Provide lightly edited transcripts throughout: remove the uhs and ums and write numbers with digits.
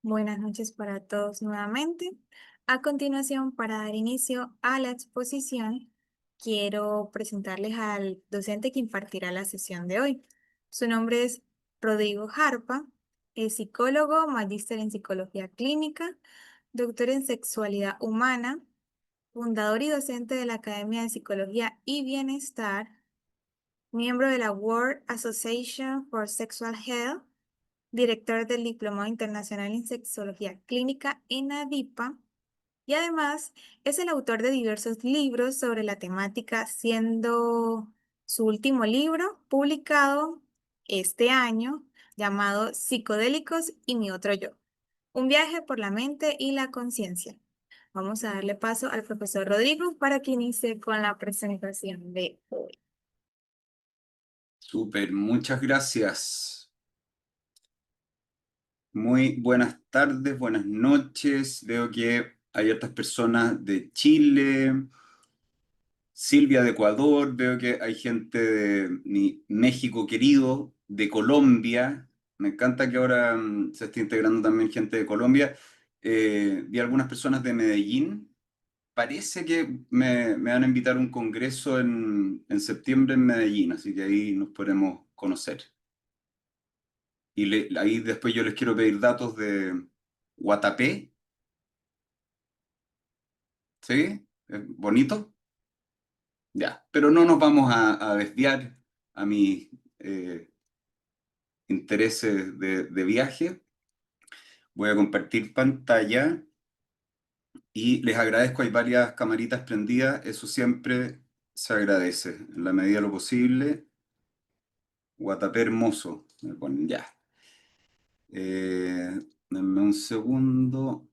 Buenas noches para todos nuevamente. A continuación, para dar inicio a la exposición, quiero presentarles al docente que impartirá la sesión de hoy. Su nombre es Rodrigo Jarpa, es psicólogo, magíster en psicología clínica, doctor en sexualidad humana, fundador y docente de la Academia de Psicología y Bienestar, miembro de la World Association for Sexual Health, director del Diplomado Internacional en Sexología Clínica en ADIPA, y además es el autor de diversos libros sobre la temática, siendo su último libro publicado este año llamado Psicodélicos y mi otro yo, un viaje por la mente y la conciencia. Vamos a darle paso al profesor Rodrigo para que inicie con la presentación de hoy. Súper, muchas gracias. Muy buenas tardes, buenas noches. Veo que hay otras personas de Chile, Silvia de Ecuador, veo que hay gente de México querido, de Colombia. Me encanta que ahora se esté integrando también gente de Colombia. Vi algunas personas de Medellín. Parece que me van a invitar a un congreso en septiembre en Medellín, así que ahí nos podremos conocer. Y ahí después yo les quiero pedir datos de Guatapé, ¿sí? ¿Bonito? Ya, pero no nos vamos a desviar a mis intereses de viaje. Voy a compartir pantalla y les agradezco, hay varias camaritas prendidas, eso siempre se agradece, en la medida de lo posible. Guatapé hermoso, me ponen ya. Denme un segundo.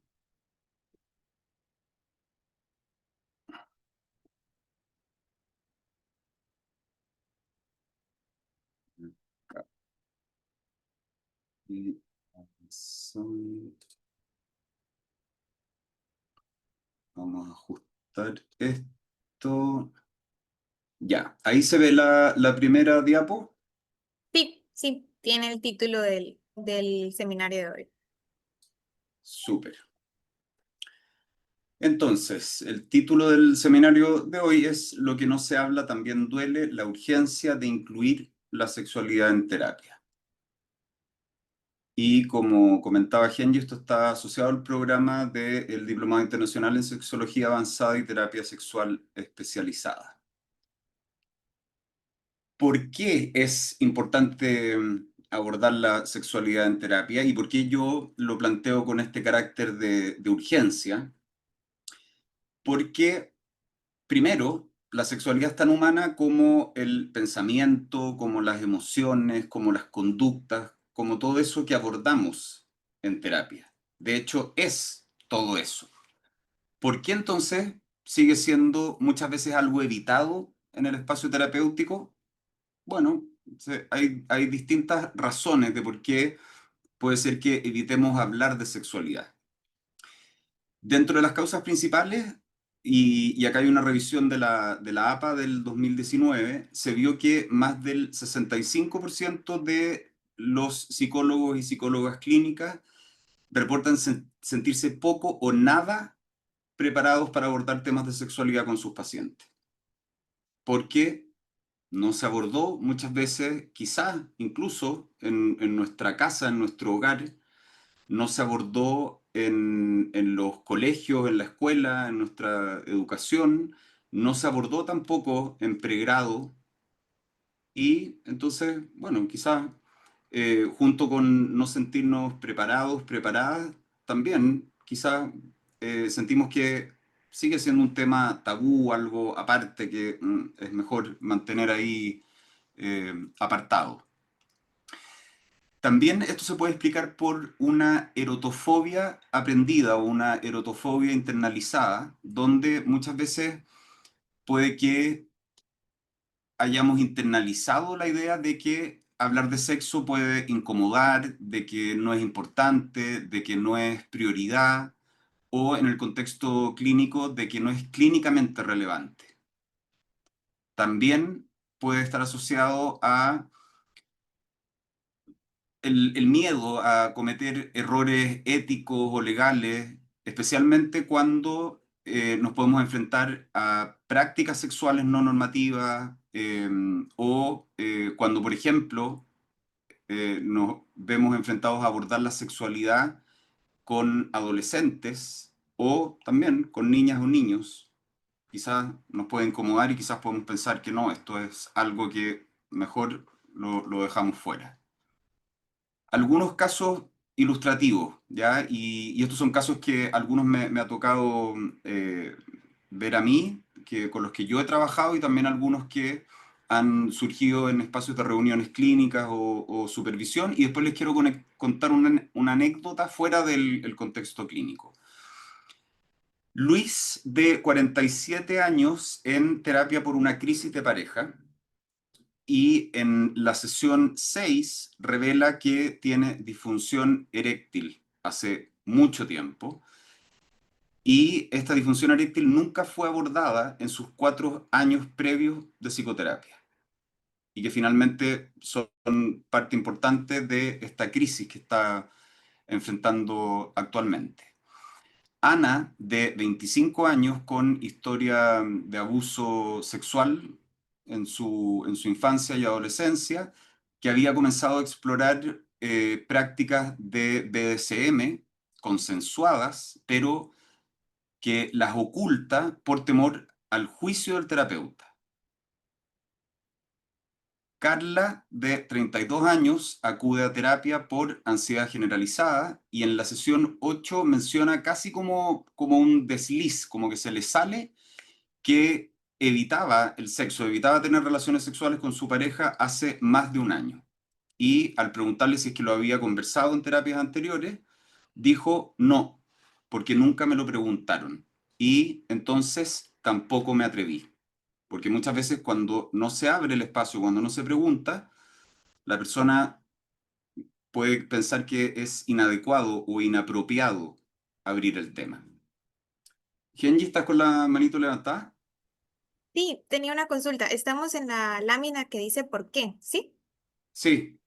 Y vamos a ajustar esto. Ya, ahí se ve la primera diapo. Sí, sí, tiene el título del seminario de hoy. Súper. Entonces, el título del seminario de hoy es Lo que no se habla también duele, la urgencia de incluir la sexualidad en terapia. Y como comentaba Genji, esto está asociado al programa del Diplomado Internacional en Sexología Avanzada y Terapia Sexual Especializada. ¿Por qué es importante abordar la sexualidad en terapia y por qué yo lo planteo con este carácter de urgencia? Porque, primero, la sexualidad es tan humana como el pensamiento, como las emociones, como las conductas, como todo eso que abordamos en terapia. De hecho, es todo eso. ¿Por qué entonces sigue siendo muchas veces algo evitado en el espacio terapéutico? Bueno, hay distintas razones de por qué puede ser que evitemos hablar de sexualidad. Dentro de las causas principales, y acá hay una revisión de la APA del 2019, se vio que más del 65% de los psicólogos y psicólogas clínicas reportan sentirse poco o nada preparados para abordar temas de sexualidad con sus pacientes. ¿Por qué? No se abordó muchas veces, quizás incluso en nuestra casa, en nuestro hogar, no se abordó en los colegios, en la escuela, en nuestra educación, no se abordó tampoco en pregrado y entonces, bueno, quizás junto con no sentirnos preparados, preparadas, también quizás sentimos que sigue siendo un tema tabú, algo aparte que es mejor mantener ahí apartado. También esto se puede explicar por una erotofobia aprendida o una erotofobia internalizada, donde muchas veces puede que hayamos internalizado la idea de que hablar de sexo puede incomodar, de que no es importante, de que no es prioridad, o en el contexto clínico, de que no es clínicamente relevante. También puede estar asociado a el miedo a cometer errores éticos o legales, especialmente cuando nos podemos enfrentar a prácticas sexuales no normativas o cuando, por ejemplo, nos vemos enfrentados a abordar la sexualidad con adolescentes o también con niñas o niños. Quizás nos puede incomodar y quizás podemos pensar que no, esto es algo que mejor lo dejamos fuera. Algunos casos ilustrativos, ¿ya? Y estos son casos que algunos me ha tocado ver a mí, con los que yo he trabajado y también algunos que han surgido en espacios de reuniones clínicas o supervisión. Y después les quiero contar una anécdota fuera del el contexto clínico. Luis, de 47 años, en terapia por una crisis de pareja, y en la sesión 6 revela que tiene disfunción eréctil hace mucho tiempo y esta disfunción eréctil nunca fue abordada en sus 4 años previos de psicoterapia y que finalmente son parte importante de esta crisis que está enfrentando actualmente. Ana, de 25 años, con historia de abuso sexual en su infancia y adolescencia, que había comenzado a explorar prácticas de BDSM consensuadas, pero que las oculta por temor al juicio del terapeuta. Carla, de 32 años, acude a terapia por ansiedad generalizada y en la sesión 8 menciona casi como un desliz, como que se le sale que evitaba el sexo, evitaba tener relaciones sexuales con su pareja hace más de un año. Y al preguntarle si es que lo había conversado en terapias anteriores, dijo no, porque nunca me lo preguntaron. Y entonces tampoco me atreví. Porque muchas veces cuando no se abre el espacio, cuando no se pregunta, la persona puede pensar que es inadecuado o inapropiado abrir el tema. Genji, ¿estás con la manito levantada? Sí, tenía una consulta. Estamos en la lámina que dice por qué, ¿sí? Sí,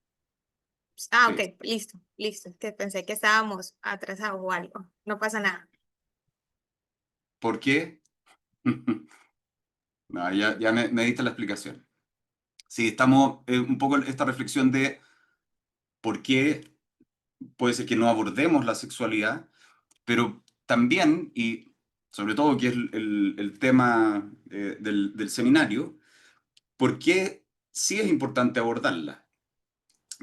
Ah, ok, sí. listo, listo. Es que pensé que estábamos atrasados o algo. No pasa nada. ¿Por qué? No, ya me diste la explicación. Sí, estamos un poco en esta reflexión de por qué puede ser que no abordemos la sexualidad, pero también, y sobre todo que es el tema del seminario, ¿por qué sí es importante abordarla?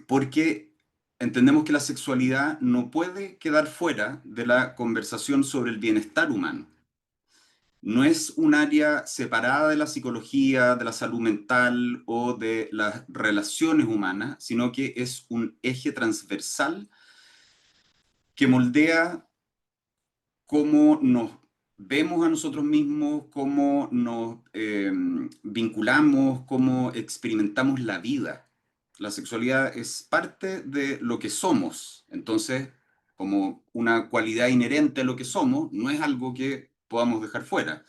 Porque entendemos que la sexualidad no puede quedar fuera de la conversación sobre el bienestar humano. No es un área separada de la psicología, de la salud mental o de las relaciones humanas, sino que es un eje transversal que moldea cómo nos vemos a nosotros mismos, cómo nos vinculamos, cómo experimentamos la vida. La sexualidad es parte de lo que somos, entonces, como una cualidad inherente a lo que somos, no es algo que podamos dejar fuera.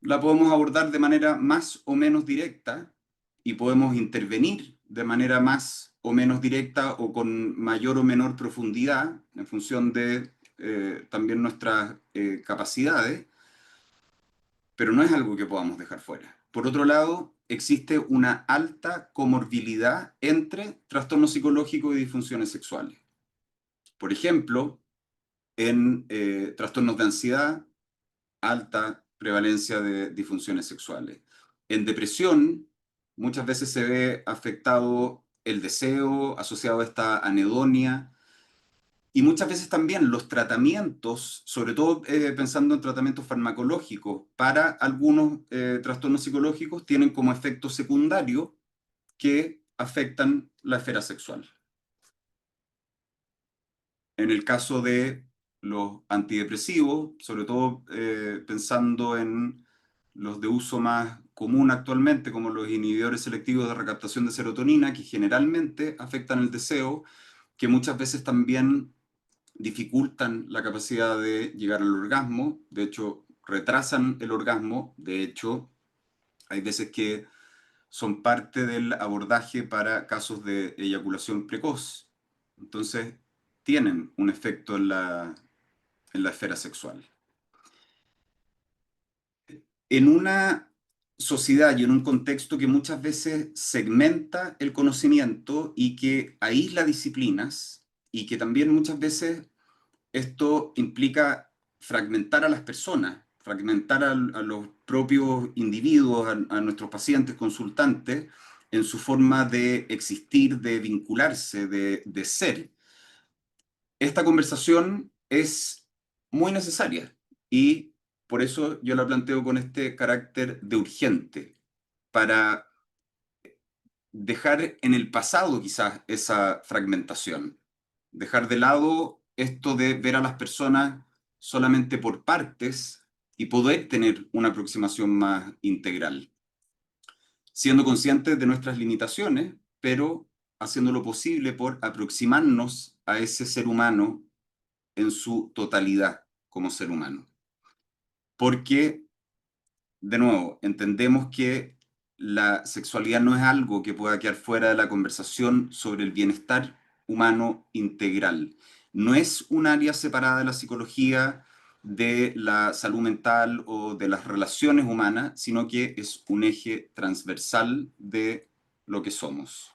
La podemos abordar de manera más o menos directa y podemos intervenir de manera más o menos directa o con mayor o menor profundidad en función de también nuestras capacidades, pero no es algo que podamos dejar fuera. Por otro lado, existe una alta comorbilidad entre trastornos psicológicos y disfunciones sexuales. Por ejemplo, en trastornos de ansiedad, alta prevalencia de disfunciones sexuales. En depresión, muchas veces se ve afectado el deseo asociado a esta anedonia y muchas veces también los tratamientos, sobre todo pensando en tratamientos farmacológicos para algunos trastornos psicológicos, tienen como efecto secundario que afectan la esfera sexual. En el caso de los antidepresivos, sobre todo pensando en los de uso más común actualmente, como los inhibidores selectivos de recaptación de serotonina, que generalmente afectan el deseo, que muchas veces también dificultan la capacidad de llegar al orgasmo, de hecho retrasan el orgasmo, de hecho hay veces que son parte del abordaje para casos de eyaculación precoz. Entonces, tienen un efecto en la esfera sexual. En una sociedad y en un contexto que muchas veces segmenta el conocimiento y que aísla disciplinas y que también muchas veces esto implica fragmentar a las personas, fragmentar a los propios individuos, a nuestros pacientes, consultantes, en su forma de existir, de vincularse, de ser. Esta conversación es muy necesaria y por eso yo la planteo con este carácter de urgente, para dejar en el pasado quizás esa fragmentación, dejar de lado esto de ver a las personas solamente por partes y poder tener una aproximación más integral, siendo conscientes de nuestras limitaciones, pero haciendo lo posible por aproximarnos a ese ser humano en su totalidad como ser humano. Porque, de nuevo, entendemos que la sexualidad no es algo que pueda quedar fuera de la conversación sobre el bienestar humano integral. No es un área separada de la psicología, de la salud mental o de las relaciones humanas, sino que es un eje transversal de lo que somos.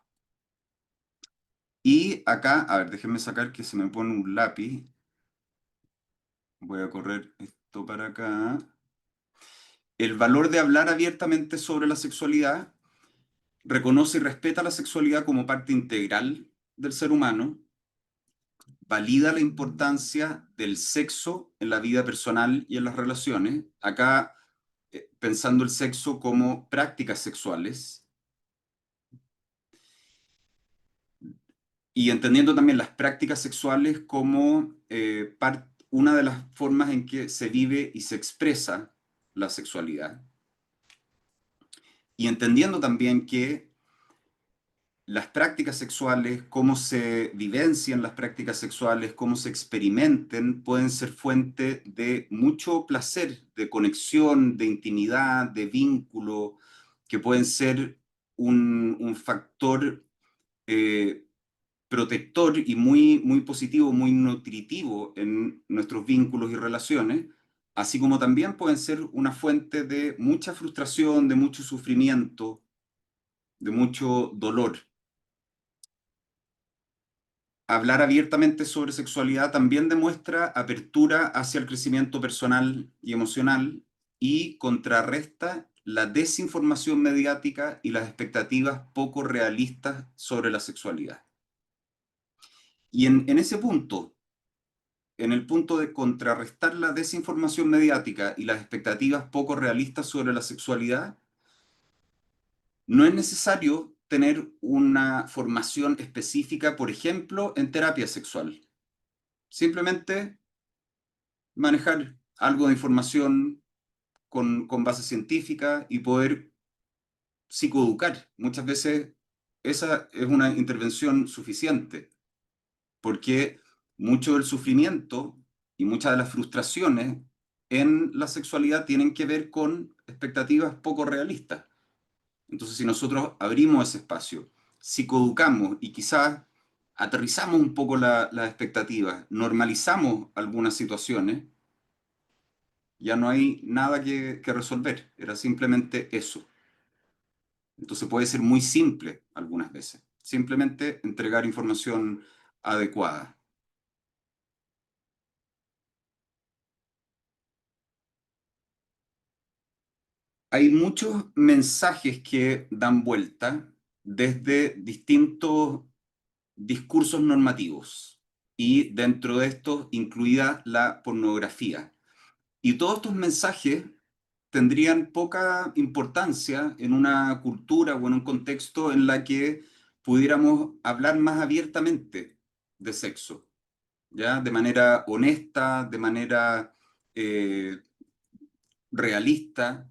Y acá, a ver, déjenme sacar que se me pone un lápiz. Voy a correr esto para acá. El valor de hablar abiertamente sobre la sexualidad reconoce y respeta la sexualidad como parte integral del ser humano, valida la importancia del sexo en la vida personal y en las relaciones, acá pensando el sexo como prácticas sexuales y entendiendo también las prácticas sexuales como una de las formas en que se vive y se expresa la sexualidad. Y entendiendo también que las prácticas sexuales, cómo se vivencian las prácticas sexuales, cómo se experimenten, pueden ser fuente de mucho placer, de conexión, de intimidad, de vínculo, que pueden ser un factor eh, protector y muy positivo, muy nutritivo en nuestros vínculos y relaciones, así como también pueden ser una fuente de mucha frustración, de mucho sufrimiento, de mucho dolor. Hablar abiertamente sobre sexualidad también demuestra apertura hacia el crecimiento personal y emocional y contrarresta la desinformación mediática y las expectativas poco realistas sobre la sexualidad. Y en ese punto, en el punto de contrarrestar la desinformación mediática y las expectativas poco realistas sobre la sexualidad, no es necesario tener una formación específica, por ejemplo, en terapia sexual. Simplemente manejar algo de información con base científica y poder psicoeducar. Muchas veces esa es una intervención suficiente, porque mucho del sufrimiento y muchas de las frustraciones en la sexualidad tienen que ver con expectativas poco realistas. Entonces, si nosotros abrimos ese espacio, psicoeducamos y quizás aterrizamos un poco las expectativas, normalizamos algunas situaciones, ya no hay nada que resolver, era simplemente eso. Entonces puede ser muy simple algunas veces, simplemente entregar información adecuada. Hay muchos mensajes que dan vuelta desde distintos discursos normativos y dentro de estos incluida la pornografía. Y todos estos mensajes tendrían poca importancia en una cultura o en un contexto en la que pudiéramos hablar más abiertamente de sexo, ¿ya? De manera honesta, de manera eh, realista,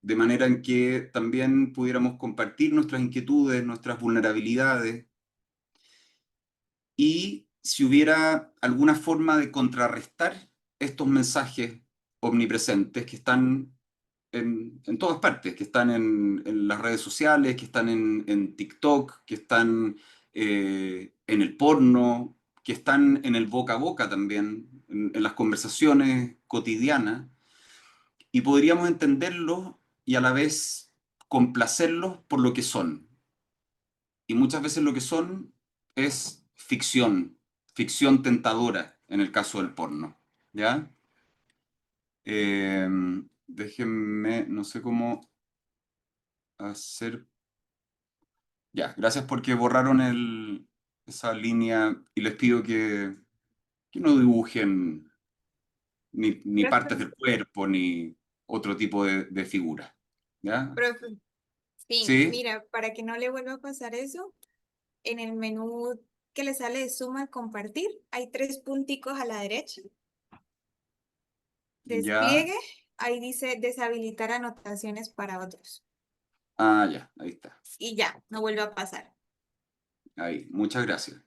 de manera en que también pudiéramos compartir nuestras inquietudes, nuestras vulnerabilidades, y si hubiera alguna forma de contrarrestar estos mensajes omnipresentes que están en todas partes, que están en las redes sociales, que están en TikTok, que están en el porno, que están en el boca a boca también, en las conversaciones cotidianas, y podríamos entenderlos y a la vez complacerlos por lo que son. Y muchas veces lo que son es ficción, ficción tentadora en el caso del porno. ¿Ya? Eh, Déjenme, no sé cómo hacer. Ya, gracias porque borraron esa línea y les pido que no dibujen ni Profe, partes del cuerpo ni otro tipo de figura. ¿Ya? profe, sí, ¿Sí? mira, para que no le vuelva a pasar eso, en el menú que le sale de suma compartir, hay tres punticos a la derecha. Ya. Despliegue, ahí dice deshabilitar anotaciones para otros. Ah, ya, ahí está. Y ya, no vuelve a pasar. Ahí, muchas gracias.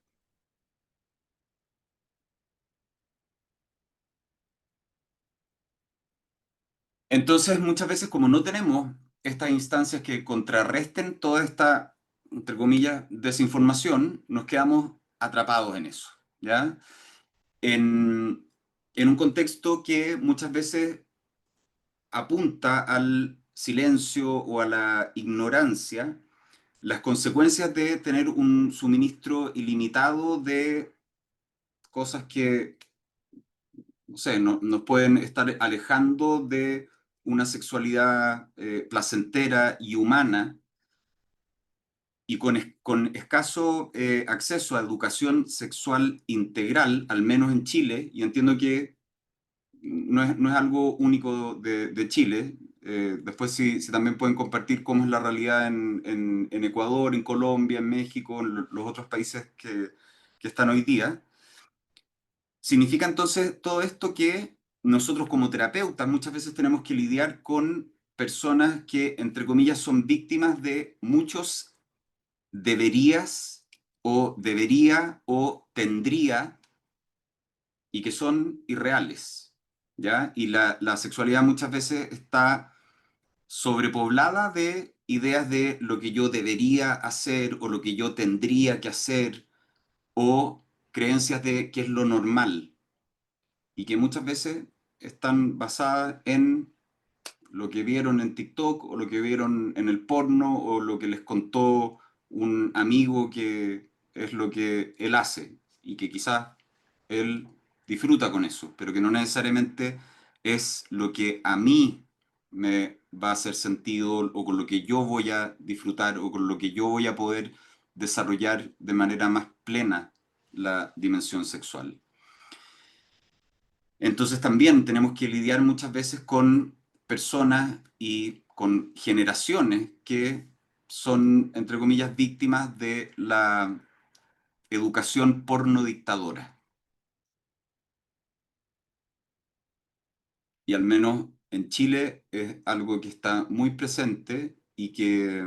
Entonces, muchas veces como no tenemos estas instancias que contrarresten toda esta, entre comillas, desinformación, nos quedamos atrapados en eso, ¿ya? En, en un contexto que muchas veces apunta al silencio o a la ignorancia, las consecuencias de tener un suministro ilimitado de cosas que, no sé, nos pueden estar alejando de una sexualidad placentera y humana y con escaso acceso a educación sexual integral, al menos en Chile, y entiendo que no es algo único de Chile. Después si también pueden compartir cómo es la realidad en Ecuador, en Colombia, en México, en los otros países que están hoy día. Significa entonces todo esto que nosotros como terapeutas muchas veces tenemos que lidiar con personas que, entre comillas, son víctimas de muchos deberías o debería o tendría y que son irreales, ¿ya? Y la sexualidad muchas veces está sobrepoblada de ideas de lo que yo debería hacer o lo que yo tendría que hacer o creencias de qué es lo normal y que muchas veces están basadas en lo que vieron en TikTok o lo que vieron en el porno o lo que les contó un amigo que es lo que él hace y que quizás él disfruta con eso, pero que no necesariamente es lo que a mí me va a hacer sentido o con lo que yo voy a disfrutar o con lo que yo voy a poder desarrollar de manera más plena la dimensión sexual. Entonces también tenemos que lidiar muchas veces con personas y con generaciones que son, entre comillas, víctimas de la educación porno dictadora. Y al menos en Chile es algo que está muy presente y que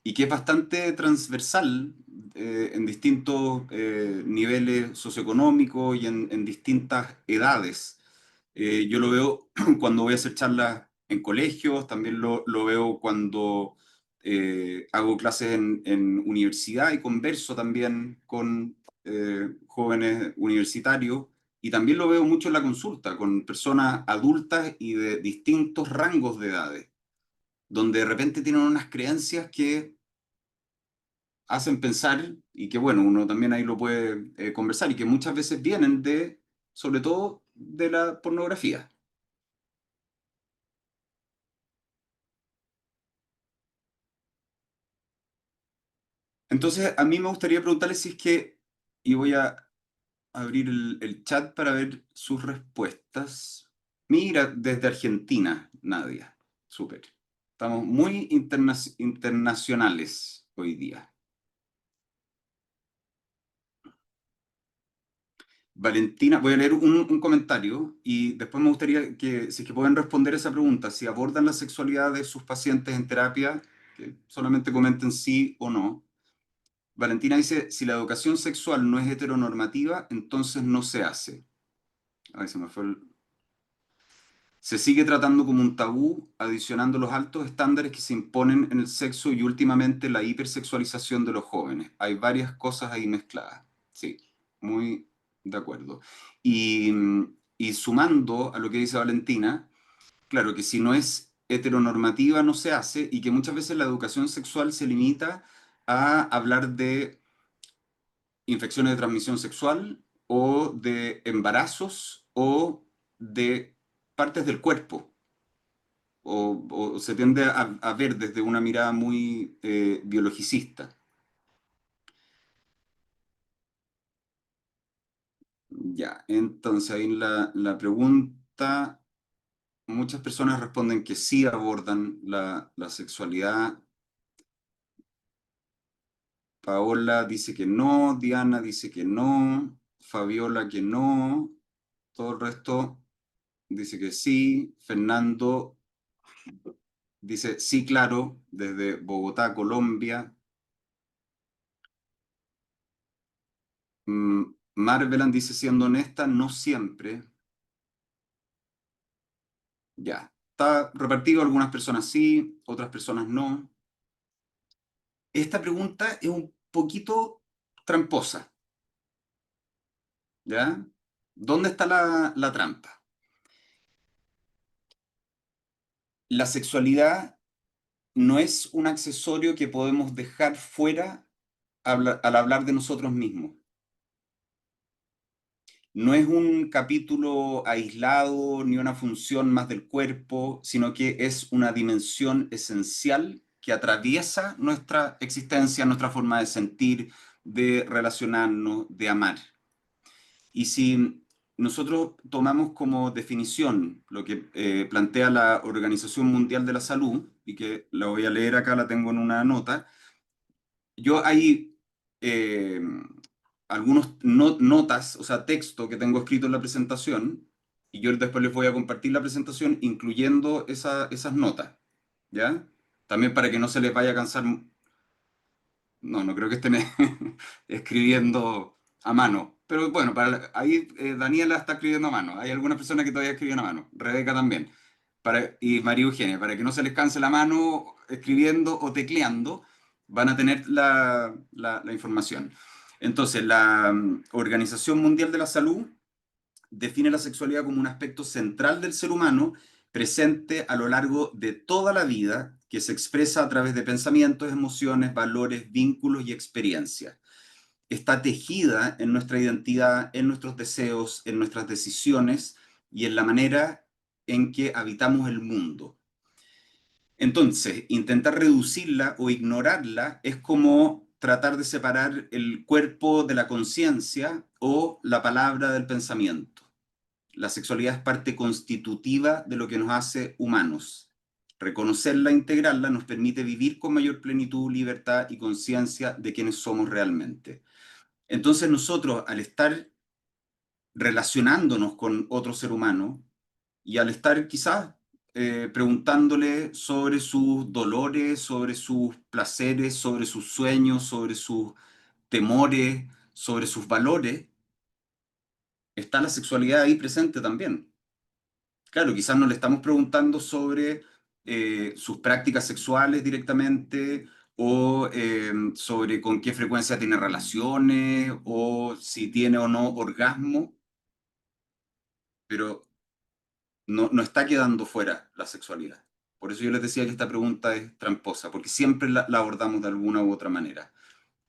es bastante transversal en distintos niveles socioeconómicos y en distintas edades. Yo lo veo cuando voy a hacer charlas en colegios, también lo veo cuando hago clases en universidad y converso también con jóvenes universitarios. Y también lo veo mucho en la consulta, con personas adultas y de distintos rangos de edades, donde de repente tienen unas creencias que hacen pensar y que, bueno, uno también ahí lo puede conversar y que muchas veces vienen de, sobre todo, de la pornografía. Entonces, a mí me gustaría preguntarle si es que, y voy a abrir el chat para ver sus respuestas. Mira, desde Argentina, Nadia. Súper. Estamos muy internacionales hoy día. Valentina, voy a leer un comentario y después me gustaría que, si es que pueden responder esa pregunta, si abordan la sexualidad de sus pacientes en terapia, que solamente comenten sí o no. Valentina dice, si la educación sexual no es heteronormativa, entonces no se hace. Ay, se me fue el... Se sigue tratando como un tabú, adicionando los altos estándares que se imponen en el sexo y últimamente la hipersexualización de los jóvenes. Hay varias cosas ahí mezcladas. Sí, muy de acuerdo. Y, y sumando a lo que dice Valentina, claro que si no es heteronormativa no se hace y que muchas veces la educación sexual se limita a hablar de infecciones de transmisión sexual o de embarazos o de partes del cuerpo o se tiende a ver desde una mirada muy biologicista. Ya, entonces ahí la pregunta, muchas personas responden que sí abordan la sexualidad. Paola dice que no, Diana dice que no, Fabiola que no, todo el resto dice que sí, Fernando dice sí, claro, desde Bogotá, Colombia. Marvelan dice siendo honesta, no siempre. Ya. Está repartido, algunas personas sí, otras personas no. Esta pregunta es un poquito tramposa, ¿ya? ¿Dónde está la trampa? La sexualidad no es un accesorio que podemos dejar fuera al hablar de nosotros mismos. No es un capítulo aislado ni una función más del cuerpo, sino que es una dimensión esencial que atraviesa nuestra existencia, nuestra forma de sentir, de relacionarnos, de amar. Y si nosotros tomamos como definición lo que plantea la Organización Mundial de la Salud, y que la voy a leer acá, la tengo en una nota, yo hay algunos notas, o sea, texto que tengo escrito en la presentación, y yo después les voy a compartir la presentación incluyendo esas notas, ¿ya? También para que no se les vaya a cansar. No, no creo que estén escribiendo a mano. Pero bueno, ahí Daniela está escribiendo a mano. Hay algunas personas que todavía escriben a mano. Rebeca también. Y María Eugenia, para que no se les canse la mano escribiendo o tecleando, van a tener la información. Entonces, la Organización Mundial de la Salud define la sexualidad como un aspecto central del ser humano, presente a lo largo de toda la vida, que se expresa a través de pensamientos, emociones, valores, vínculos y experiencias. Está tejida en nuestra identidad, en nuestros deseos, en nuestras decisiones y en la manera en que habitamos el mundo. Entonces, intentar reducirla o ignorarla es como tratar de separar el cuerpo de la conciencia o la palabra del pensamiento. La sexualidad es parte constitutiva de lo que nos hace humanos. Reconocerla e integrarla nos permite vivir con mayor plenitud, libertad y conciencia de quienes somos realmente. Entonces nosotros, al estar relacionándonos con otro ser humano y al estar quizás preguntándole sobre sus dolores, sobre sus placeres, sobre sus sueños, sobre sus temores, sobre sus valores, está la sexualidad ahí presente también. Claro, quizás no le estamos preguntando sobre sus prácticas sexuales directamente o sobre con qué frecuencia tiene relaciones o si tiene o no orgasmo, pero no está quedando fuera la sexualidad. Por eso yo les decía que esta pregunta es tramposa, porque siempre la abordamos de alguna u otra manera,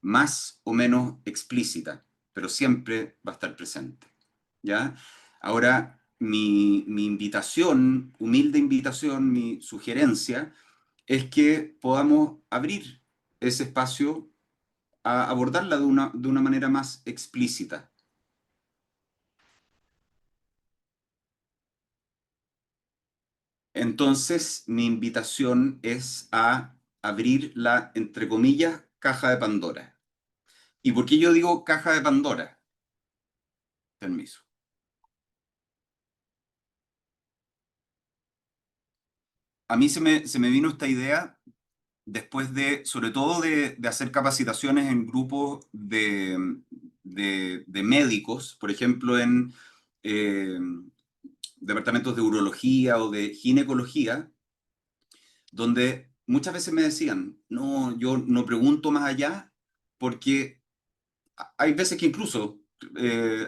más o menos explícita, pero siempre va a estar presente. ¿Ya? Ahora, mi invitación, humilde invitación, mi sugerencia, es que podamos abrir ese espacio a abordarla de una manera más explícita. Entonces, mi invitación es a abrir la, entre comillas, caja de Pandora. ¿Y por qué yo digo caja de Pandora? Permiso. A mí se me vino esta idea después de, sobre todo de hacer capacitaciones en grupos de médicos, por ejemplo, eh, departamentos de urología o de ginecología, donde muchas veces me decían, no, yo no pregunto más allá porque hay veces que incluso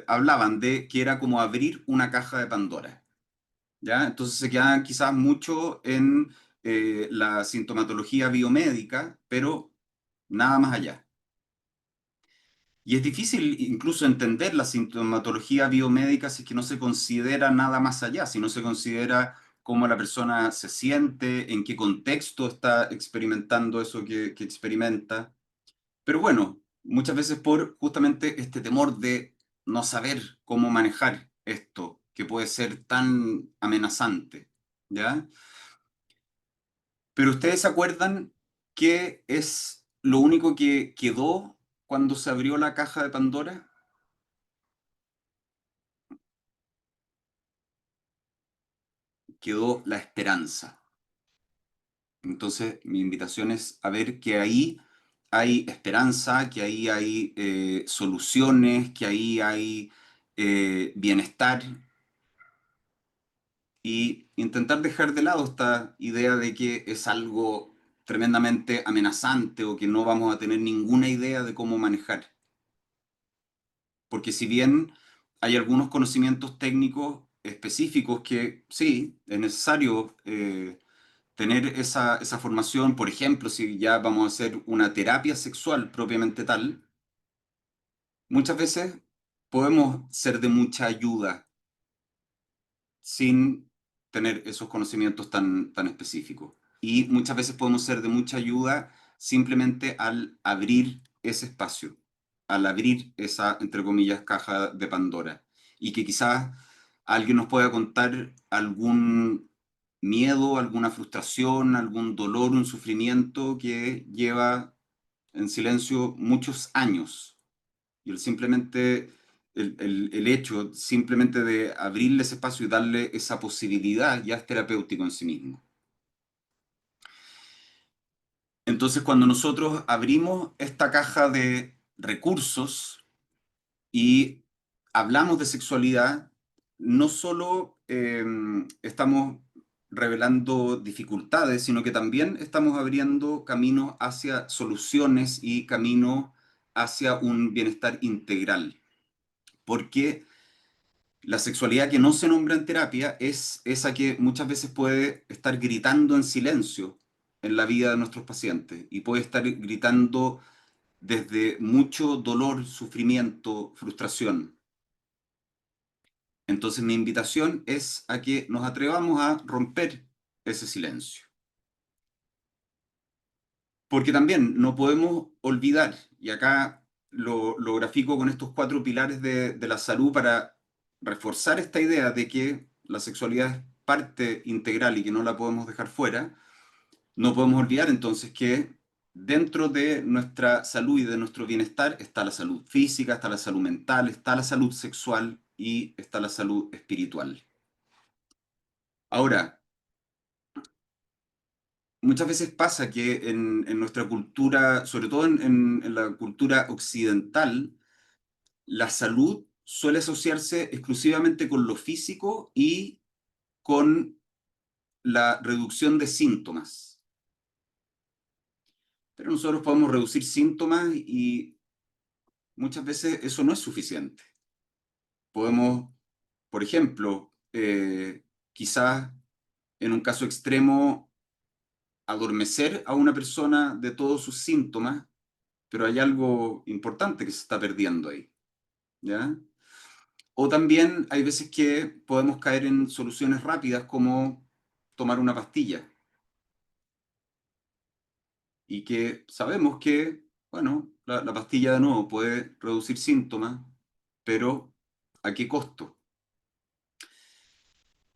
hablaban de que era como abrir una caja de Pandora, ¿ya? Entonces se quedaban quizás mucho en la sintomatología biomédica, pero nada más allá. Y es difícil incluso entender la sintomatología biomédica si es que no se considera nada más allá, si no se considera cómo la persona se siente, en qué contexto está experimentando eso que experimenta. Pero bueno, muchas veces por justamente este temor de no saber cómo manejar esto, que puede ser tan amenazante, ¿ya? Pero ustedes se acuerdan qué es lo único que quedó cuando se abrió la caja de Pandora. Quedó la esperanza. Entonces, mi invitación es a ver que ahí hay esperanza, que ahí hay soluciones, que ahí hay bienestar y intentar dejar de lado esta idea de que es algo tremendamente amenazante o que no vamos a tener ninguna idea de cómo manejar. Porque si bien hay algunos conocimientos técnicos específicos que sí, es necesario tener esa formación, por ejemplo, si ya vamos a hacer una terapia sexual propiamente tal, muchas veces podemos ser de mucha ayuda sin tener esos conocimientos tan específicos. Y muchas veces podemos ser de mucha ayuda simplemente al abrir ese espacio, al abrir esa, entre comillas, caja de Pandora. Y que quizás alguien nos pueda contar algún miedo, alguna frustración, algún dolor, un sufrimiento que lleva en silencio muchos años y el hecho simplemente de abrirle ese espacio y darle esa posibilidad ya es terapéutico en sí mismo. Entonces, cuando nosotros abrimos esta caja de recursos y hablamos de sexualidad, no solo estamos revelando dificultades, sino que también estamos abriendo caminos hacia soluciones y caminos hacia un bienestar integral. Porque la sexualidad que no se nombra en terapia es esa que muchas veces puede estar gritando en silencio en la vida de nuestros pacientes y puede estar gritando desde mucho dolor, sufrimiento, frustración. Entonces mi invitación es a que nos atrevamos a romper ese silencio. Porque también no podemos olvidar, y acá lo grafico con estos cuatro pilares de la salud para reforzar esta idea de que la sexualidad es parte integral y que no la podemos dejar fuera, no podemos olvidar entonces que dentro de nuestra salud y de nuestro bienestar está la salud física, está la salud mental, está la salud sexual y está la salud espiritual. Ahora, muchas veces pasa que en nuestra cultura, sobre todo en la cultura occidental, la salud suele asociarse exclusivamente con lo físico y con la reducción de síntomas. Pero nosotros podemos reducir síntomas y muchas veces eso no es suficiente. Podemos, por ejemplo, quizás en un caso extremo, adormecer a una persona de todos sus síntomas, pero hay algo importante que se está perdiendo ahí, ¿ya? O también hay veces que podemos caer en soluciones rápidas como tomar una pastilla y que sabemos que, bueno, la pastilla de nuevo puede reducir síntomas, pero ¿a qué costo?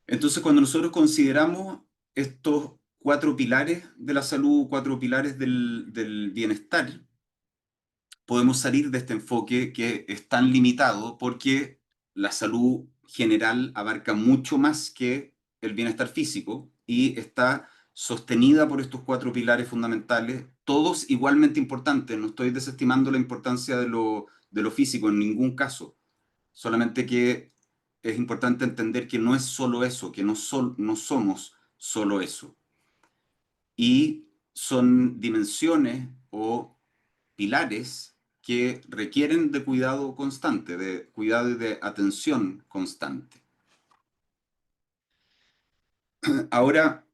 Entonces, cuando nosotros consideramos estos cuatro pilares de la salud, cuatro pilares del bienestar, podemos salir de este enfoque que es tan limitado porque la salud general abarca mucho más que el bienestar físico y está sostenida por estos cuatro pilares fundamentales, todos igualmente importantes. No estoy desestimando la importancia de lo físico en ningún caso, solamente que es importante entender que no es solo eso, que no somos solo eso. Y son dimensiones o pilares que requieren de cuidado constante, de cuidado y de atención constante. Ahora,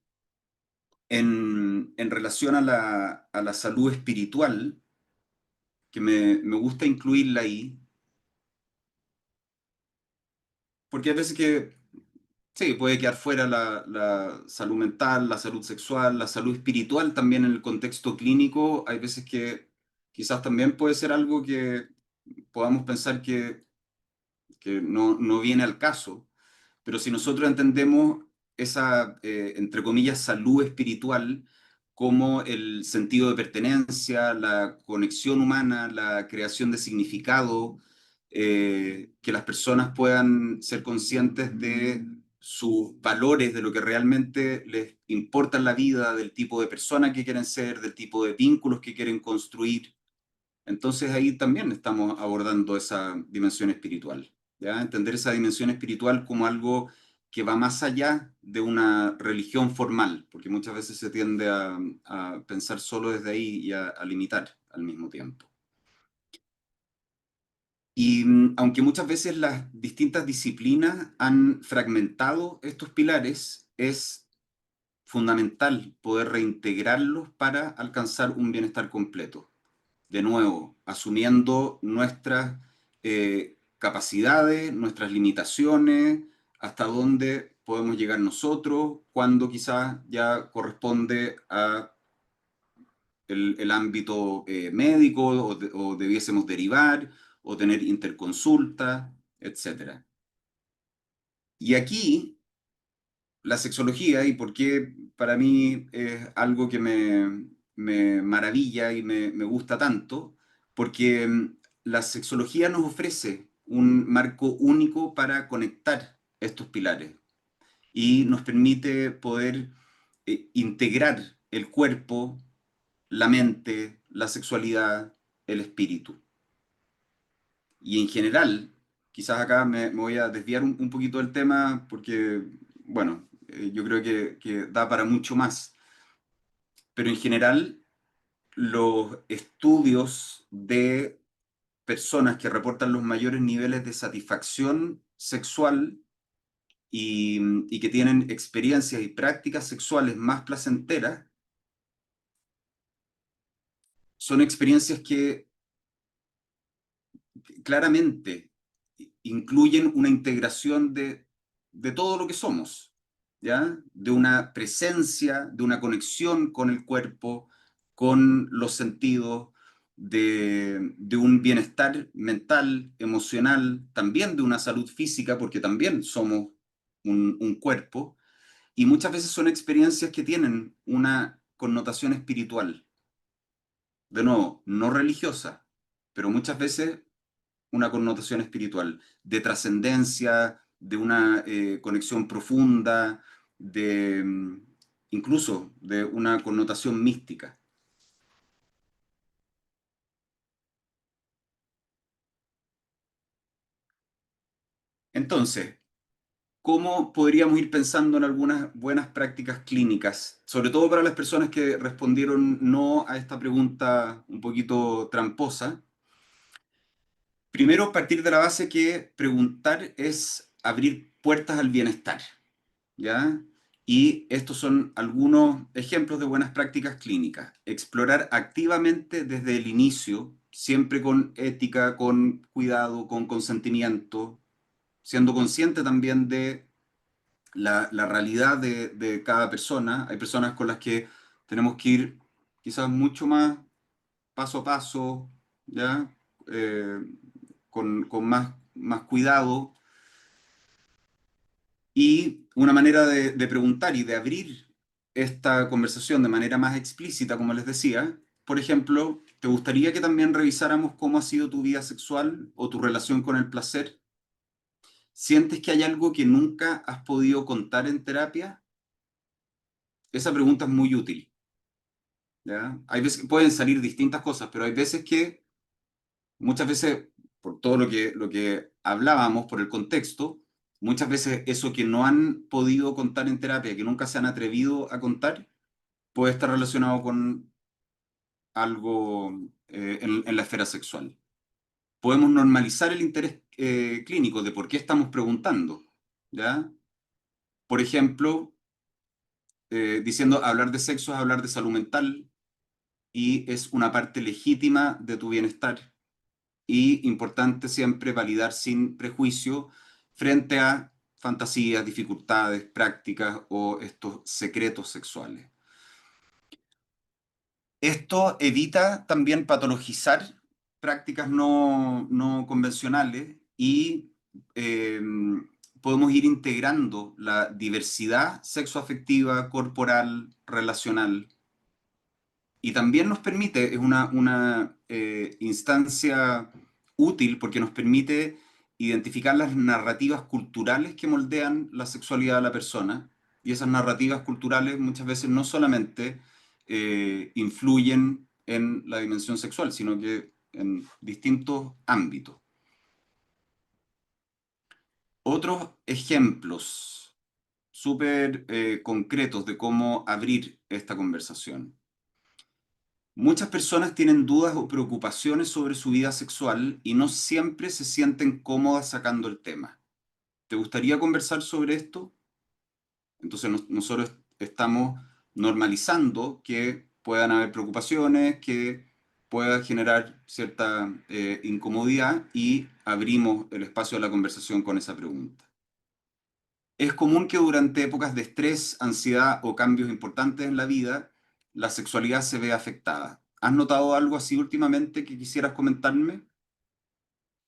en relación a la salud espiritual, que me gusta incluirla ahí, porque hay veces que, sí, puede quedar fuera la salud mental, la salud sexual, la salud espiritual también en el contexto clínico, hay veces que quizás también puede ser algo que podamos pensar que no viene al caso. Pero si nosotros entendemos esa, entre comillas, salud espiritual como el sentido de pertenencia, la conexión humana, la creación de significado, que las personas puedan ser conscientes de sus valores, de lo que realmente les importa en la vida, del tipo de persona que quieren ser, del tipo de vínculos que quieren construir. Entonces ahí también estamos abordando esa dimensión espiritual, ¿ya? Entender esa dimensión espiritual como algo que va más allá de una religión formal, porque muchas veces se tiende a pensar solo desde ahí y a limitar al mismo tiempo. Y aunque muchas veces las distintas disciplinas han fragmentado estos pilares, es fundamental poder reintegrarlos para alcanzar un bienestar completo. De nuevo, asumiendo nuestras capacidades, nuestras limitaciones, hasta dónde podemos llegar nosotros, cuando quizás ya corresponde a el ámbito médico o debiésemos derivar o tener interconsulta, etcétera. Y aquí la sexología, y por qué para mí es algo que me maravilla y me gusta tanto, porque la sexología nos ofrece un marco único para conectar estos pilares y nos permite poder integrar el cuerpo, la mente, la sexualidad, el espíritu. Y en general, quizás acá me voy a desviar un poquito del tema porque, bueno, yo creo que da para mucho más, pero en general los estudios de personas que reportan los mayores niveles de satisfacción sexual y que tienen experiencias y prácticas sexuales más placenteras, son experiencias que claramente incluyen una integración de todo lo que somos, ¿ya? De una presencia, de una conexión con el cuerpo, con los sentidos, de un bienestar mental, emocional, también de una salud física, porque también somos un cuerpo, y muchas veces son experiencias que tienen una connotación espiritual, de nuevo, no religiosa, pero muchas veces una connotación espiritual, de trascendencia, de una conexión profunda, de incluso de una connotación mística. Entonces, ¿cómo podríamos ir pensando en algunas buenas prácticas clínicas? Sobre todo para las personas que respondieron no a esta pregunta un poquito tramposa. Primero, partir de la base que preguntar es abrir puertas al bienestar. ¿Ya? Y estos son algunos ejemplos de buenas prácticas clínicas. Explorar activamente desde el inicio, siempre con ética, con cuidado, con consentimiento, siendo consciente también de la realidad de cada persona. Hay personas con las que tenemos que ir quizás mucho más paso a paso, ¿ya? Eh, con más cuidado. Y una manera de preguntar y de abrir esta conversación de manera más explícita, como les decía, por ejemplo, ¿te gustaría que también revisáramos cómo ha sido tu vida sexual o tu relación con el placer? ¿Sientes que hay algo que nunca has podido contar en terapia? Esa pregunta es muy útil, ¿ya? Hay veces que pueden salir distintas cosas, pero hay veces que, muchas veces, por todo lo que hablábamos, por el contexto, Muchas veces eso que no han podido contar en terapia, que nunca se han atrevido a contar, puede estar relacionado con algo en la esfera sexual. Podemos normalizar el interés clínico de por qué estamos preguntando, ¿ya? Por ejemplo, diciendo hablar de sexo es hablar de salud mental y es una parte legítima de tu bienestar y importante siempre validar sin prejuicio frente a fantasías, dificultades, prácticas o estos secretos sexuales. Esto evita también patologizar prácticas no convencionales y eh, podemos ir integrando la diversidad sexoafectiva, corporal, relacional y también nos permite, es una instancia útil porque nos permite identificar las narrativas culturales que moldean la sexualidad de la persona. Y esas narrativas culturales muchas veces no solamente influyen en la dimensión sexual, sino que en distintos ámbitos. Otros ejemplos súper concretos de cómo abrir esta conversación. Muchas personas tienen dudas o preocupaciones sobre su vida sexual y no siempre se sienten cómodas sacando el tema. ¿Te gustaría conversar sobre esto? Entonces nosotros estamos normalizando que puedan haber preocupaciones, que pueda generar cierta incomodidad y abrimos el espacio de la conversación con esa pregunta. Es común que durante épocas de estrés, ansiedad o cambios importantes en la vida, la sexualidad se vea afectada. ¿Has notado algo así últimamente que quisieras comentarme?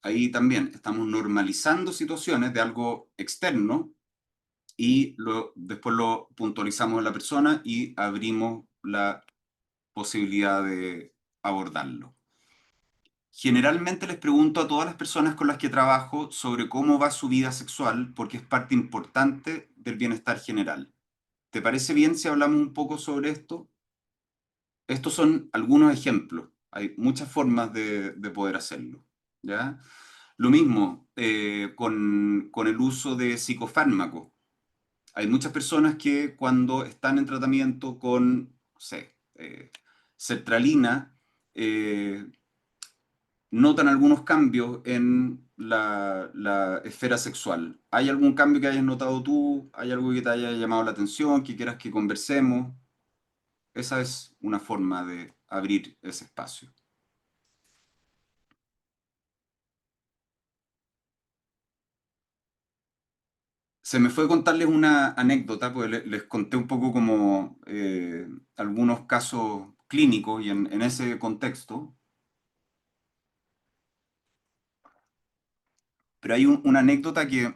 Ahí también estamos normalizando situaciones de algo externo y después lo puntualizamos en la persona y abrimos la posibilidad de abordarlo. Generalmente les pregunto a todas las personas con las que trabajo sobre cómo va su vida sexual porque es parte importante del bienestar general. ¿Te parece bien si hablamos un poco sobre esto? Estos son algunos ejemplos. Hay muchas formas de poder hacerlo. ¿Ya? Lo mismo con el uso de psicofármacos. Hay muchas personas que cuando están en tratamiento con, no sé, sertralina, eh, notan algunos cambios en la esfera sexual. ¿Hay algún cambio que hayas notado tú? ¿Hay algo que te haya llamado la atención, que quieras que conversemos? Esa es una forma de abrir ese espacio. Se me fue contarles una anécdota, porque les conté un poco como algunos casos clínicos y en ese contexto, pero hay una anécdota que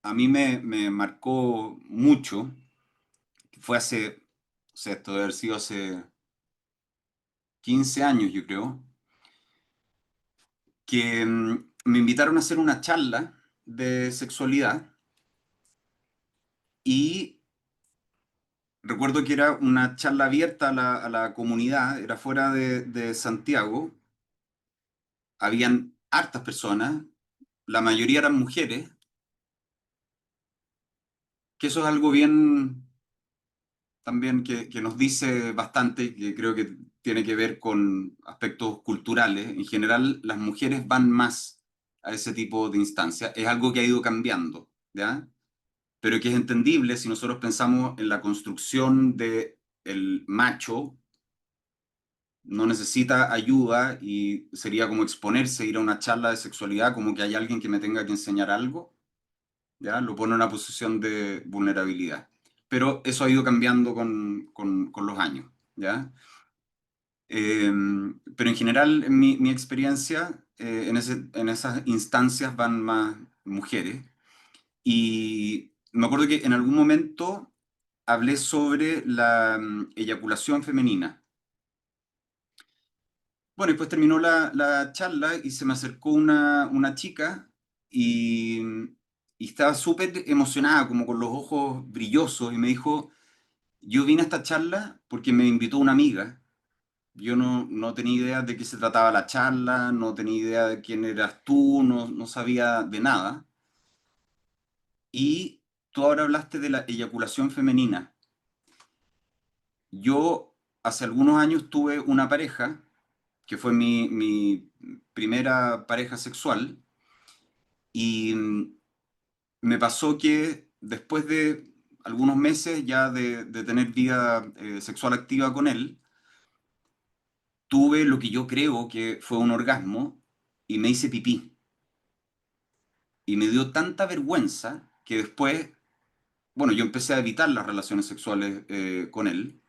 a mí me marcó mucho, que fue hace, o sea, esto debe haber sido hace 15 años, yo creo, que me invitaron a hacer una charla de sexualidad y recuerdo que era una charla abierta a la comunidad, era fuera de Santiago, habían hartas personas, la mayoría eran mujeres, que eso es algo bien también que nos dice bastante, que creo que tiene que ver con aspectos culturales. En general, las mujeres van más a ese tipo de instancias. Es algo que ha ido cambiando, ¿ya? Pero que es entendible si nosotros pensamos en la construcción de el macho no necesita ayuda y sería como exponerse, ir a una charla de sexualidad, como que hay alguien que me tenga que enseñar algo, ¿ya? Lo pone en una posición de vulnerabilidad. Pero eso ha ido cambiando con los años, ¿ya? Eh, pero en general, en mi experiencia, en esas instancias van más mujeres. Y me acuerdo que en algún momento hablé sobre la eyaculación femenina. Bueno, y después terminó la charla y se me acercó una chica y, y estaba súper emocionada, como con los ojos brillosos, y me dijo, yo vine a esta charla porque me invitó una amiga. Yo no tenía idea de qué se trataba la charla, no tenía idea de quién eras tú, no sabía de nada. Y tú ahora hablaste de la eyaculación femenina. Yo hace algunos años tuve una pareja, que fue mi primera pareja sexual, y me pasó que después de algunos meses ya de tener vida sexual activa con él, tuve lo que yo creo que fue un orgasmo y me hice pipí. Y me dio tanta vergüenza que después, bueno, yo empecé a evitar las relaciones sexuales con él,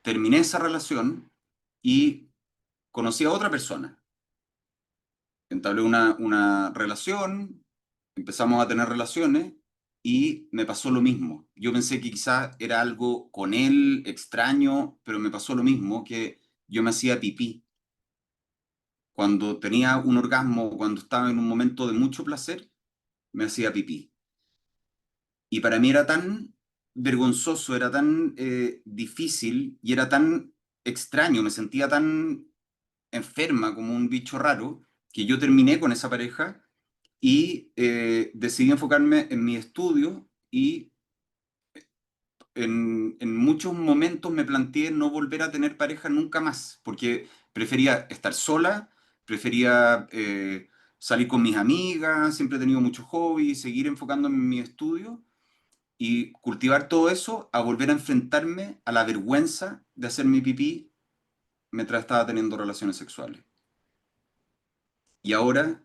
terminé esa relación y conocí a otra persona. Entablé una relación, empezamos a tener relaciones y me pasó lo mismo. Yo pensé que quizás era algo con él extraño, pero me pasó lo mismo, que yo me hacía pipí. Cuando tenía un orgasmo, cuando estaba en un momento de mucho placer, me hacía pipí. Y para mí era tan vergonzoso, era tan difícil y era tan extraño, me sentía tan enferma como un bicho raro, que yo terminé con esa pareja y decidí enfocarme en mi estudio y en muchos momentos me planteé no volver a tener pareja nunca más, porque prefería estar sola, prefería salir con mis amigas, siempre he tenido muchos hobbies, seguir enfocándome en mi estudio y cultivar todo eso a volver a enfrentarme a la vergüenza de hacer mi pipí mientras estaba teniendo relaciones sexuales. Y ahora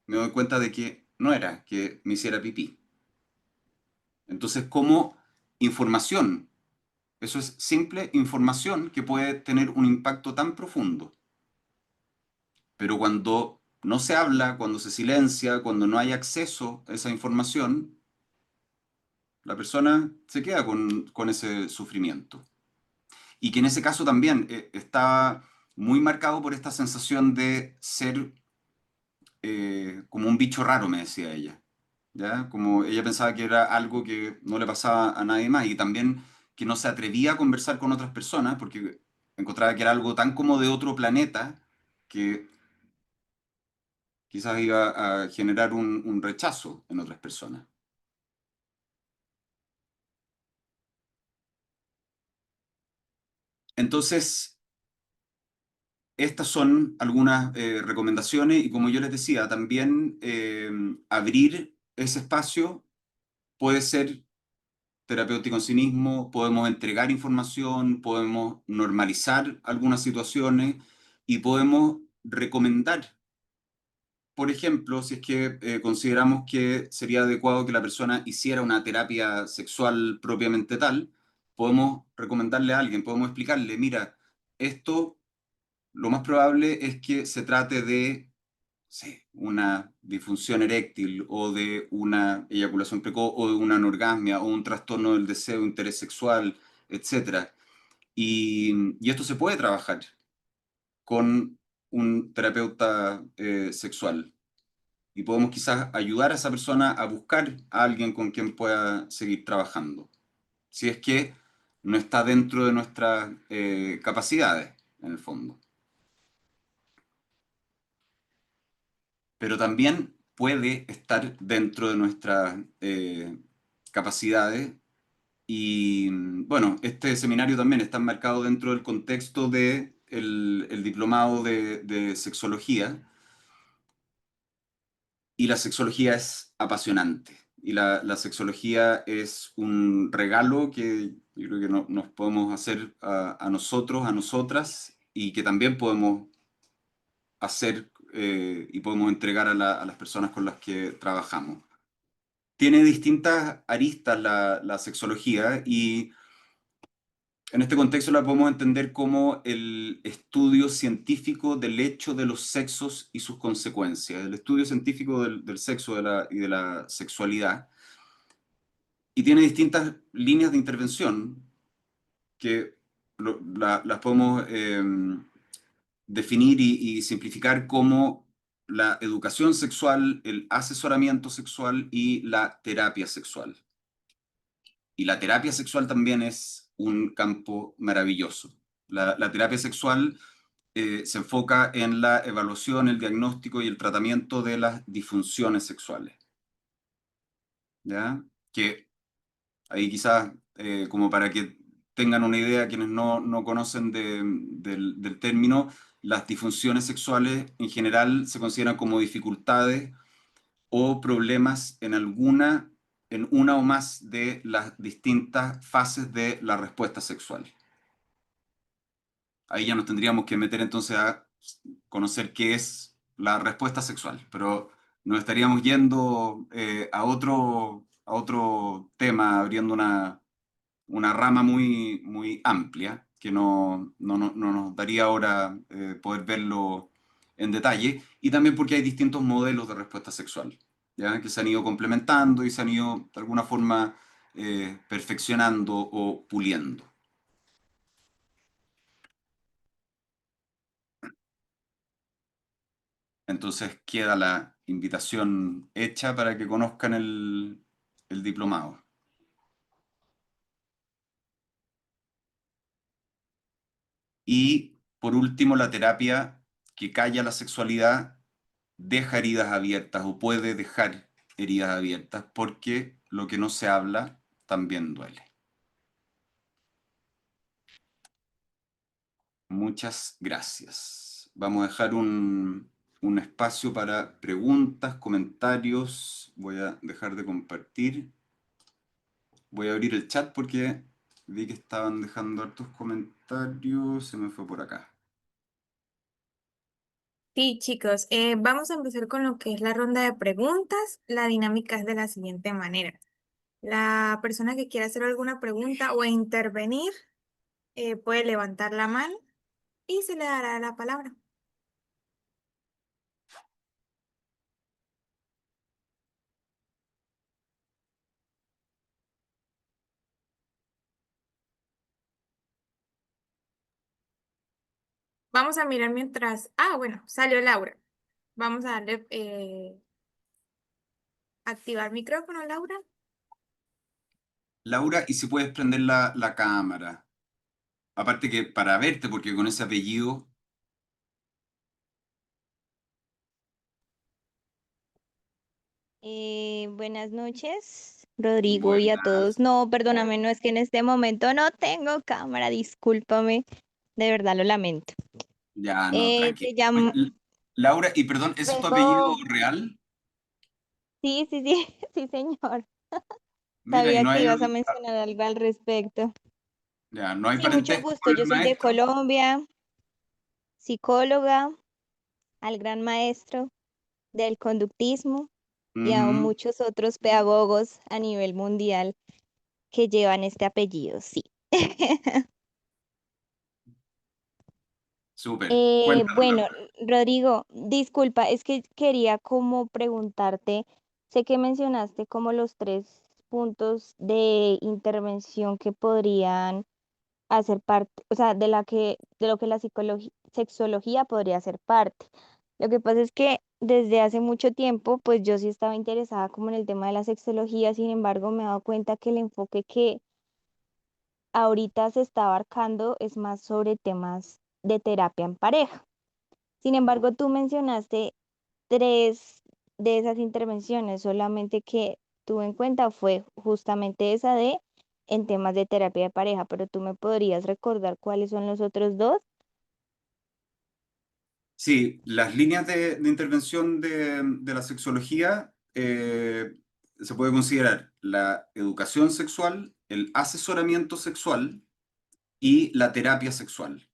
me doy cuenta de que no era que me hiciera pipí. Entonces, como información, eso es simple información que puede tener un impacto tan profundo. Pero cuando no se habla, cuando se silencia, cuando no hay acceso a esa información, la persona se queda con ese sufrimiento. Y que en ese caso también estaba muy marcado por esta sensación de ser como un bicho raro, me decía ella. ¿Ya? Como ella pensaba que era algo que no le pasaba a nadie más y también que no se atrevía a conversar con otras personas porque encontraba que era algo tan como de otro planeta que quizás iba a generar un rechazo en otras personas. Entonces, estas son algunas recomendaciones y como yo les decía, también abrir ese espacio puede ser terapéutico en sí mismo, podemos entregar información, podemos normalizar algunas situaciones y podemos recomendar, por ejemplo, si es que consideramos que sería adecuado que la persona hiciera una terapia sexual propiamente tal, podemos recomendarle a alguien, podemos explicarle, mira, esto lo más probable es que se trate de sí, una disfunción eréctil o de una eyaculación precoz o de una anorgasmia o un trastorno del deseo, interés sexual, etcétera. Y esto se puede trabajar con un terapeuta sexual y podemos quizás ayudar a esa persona a buscar a alguien con quien pueda seguir trabajando, si es que no está dentro de nuestras capacidades, en el fondo. Pero también puede estar dentro de nuestras capacidades. Y bueno, este seminario también está enmarcado dentro del contexto de el diplomado de sexología, y la sexología es apasionante. Y la sexología es un regalo que yo creo que nos podemos hacer a nosotros, a nosotras, y que también podemos hacer y podemos entregar a las personas con las que trabajamos. Tiene distintas aristas la sexología y en este contexto la podemos entender como el estudio científico del hecho de los sexos y sus consecuencias, el estudio científico del sexo y de la sexualidad. Y tiene distintas líneas de intervención que las podemos definir y simplificar como la educación sexual, el asesoramiento sexual y la terapia sexual. Y la terapia sexual también es un campo maravilloso. La terapia sexual se enfoca en la evaluación, el diagnóstico y el tratamiento de las disfunciones sexuales. ¿ya? Que ahí quizás, como para que tengan una idea, quienes no conocen del término, las disfunciones sexuales en general se consideran como dificultades o problemas en una o más de las distintas fases de la respuesta sexual. Ahí ya nos tendríamos que meter entonces a conocer qué es la respuesta sexual, pero nos estaríamos yendo a otro tema, abriendo una rama muy amplia que no nos daría ahora poder verlo en detalle, y también porque hay distintos modelos de respuesta sexual, ¿ya? Que se han ido complementando y se han ido de alguna forma perfeccionando o puliendo. Entonces queda la invitación hecha para que conozcan el diplomado. Y por último, la terapia que calla la sexualidad deja heridas abiertas o puede dejar heridas abiertas porque lo que no se habla también duele. Muchas gracias. Vamos a dejar un espacio para preguntas, comentarios. Voy a dejar de compartir. Voy a abrir el chat porque vi que estaban dejando hartos comentarios. Se me fue por acá. Sí, chicos, vamos a empezar con lo que es la ronda de preguntas. La dinámica es de la siguiente manera. La persona que quiera hacer alguna pregunta o intervenir puede levantar la mano y se le dará la palabra. Vamos a mirar mientras... Ah, bueno, salió Laura. Vamos a darle activar micrófono, Laura. Laura, y si puedes prender la cámara. Aparte que para verte, porque con ese apellido, Buenas noches, Rodrigo, y a todos. buenas. No, perdóname, no es que en este momento no tengo cámara, discúlpame, de verdad lo lamento. Ya, no, Te tranqui. Oye, llamo, Laura, y perdón, ¿ese es tu apellido vengo, real? sí, sí, sí, sí, señor. Mira, y Sabía no que hay, ibas a mencionar algo al respecto. ya, no hay Sí, mucho parentesco gusto, con el yo soy de maestro. Colombia, psicóloga, al gran maestro del conductismo y a Ujú, muchos otros pedagogos a nivel mundial que llevan este apellido, sí. súper. Cuéntanos, Bueno, Laura. Rodrigo, disculpa, es que quería como preguntarte, sé que mencionaste como los tres puntos de intervención que podrían hacer parte, o sea, de lo que la sexología podría ser parte. Lo que pasa es que desde hace mucho tiempo, pues yo sí estaba interesada como en el tema de la sexología, sin embargo, me he dado cuenta que el enfoque que ahorita se está abarcando es más sobre temas de terapia en pareja. Sin embargo, tú mencionaste tres de esas intervenciones, solamente que tuve en cuenta fue justamente esa de en temas de terapia de pareja, pero tú me podrías recordar cuáles son los otros dos. Sí, las líneas de intervención de la sexología se puede considerar la educación sexual, el asesoramiento sexual y la terapia sexual,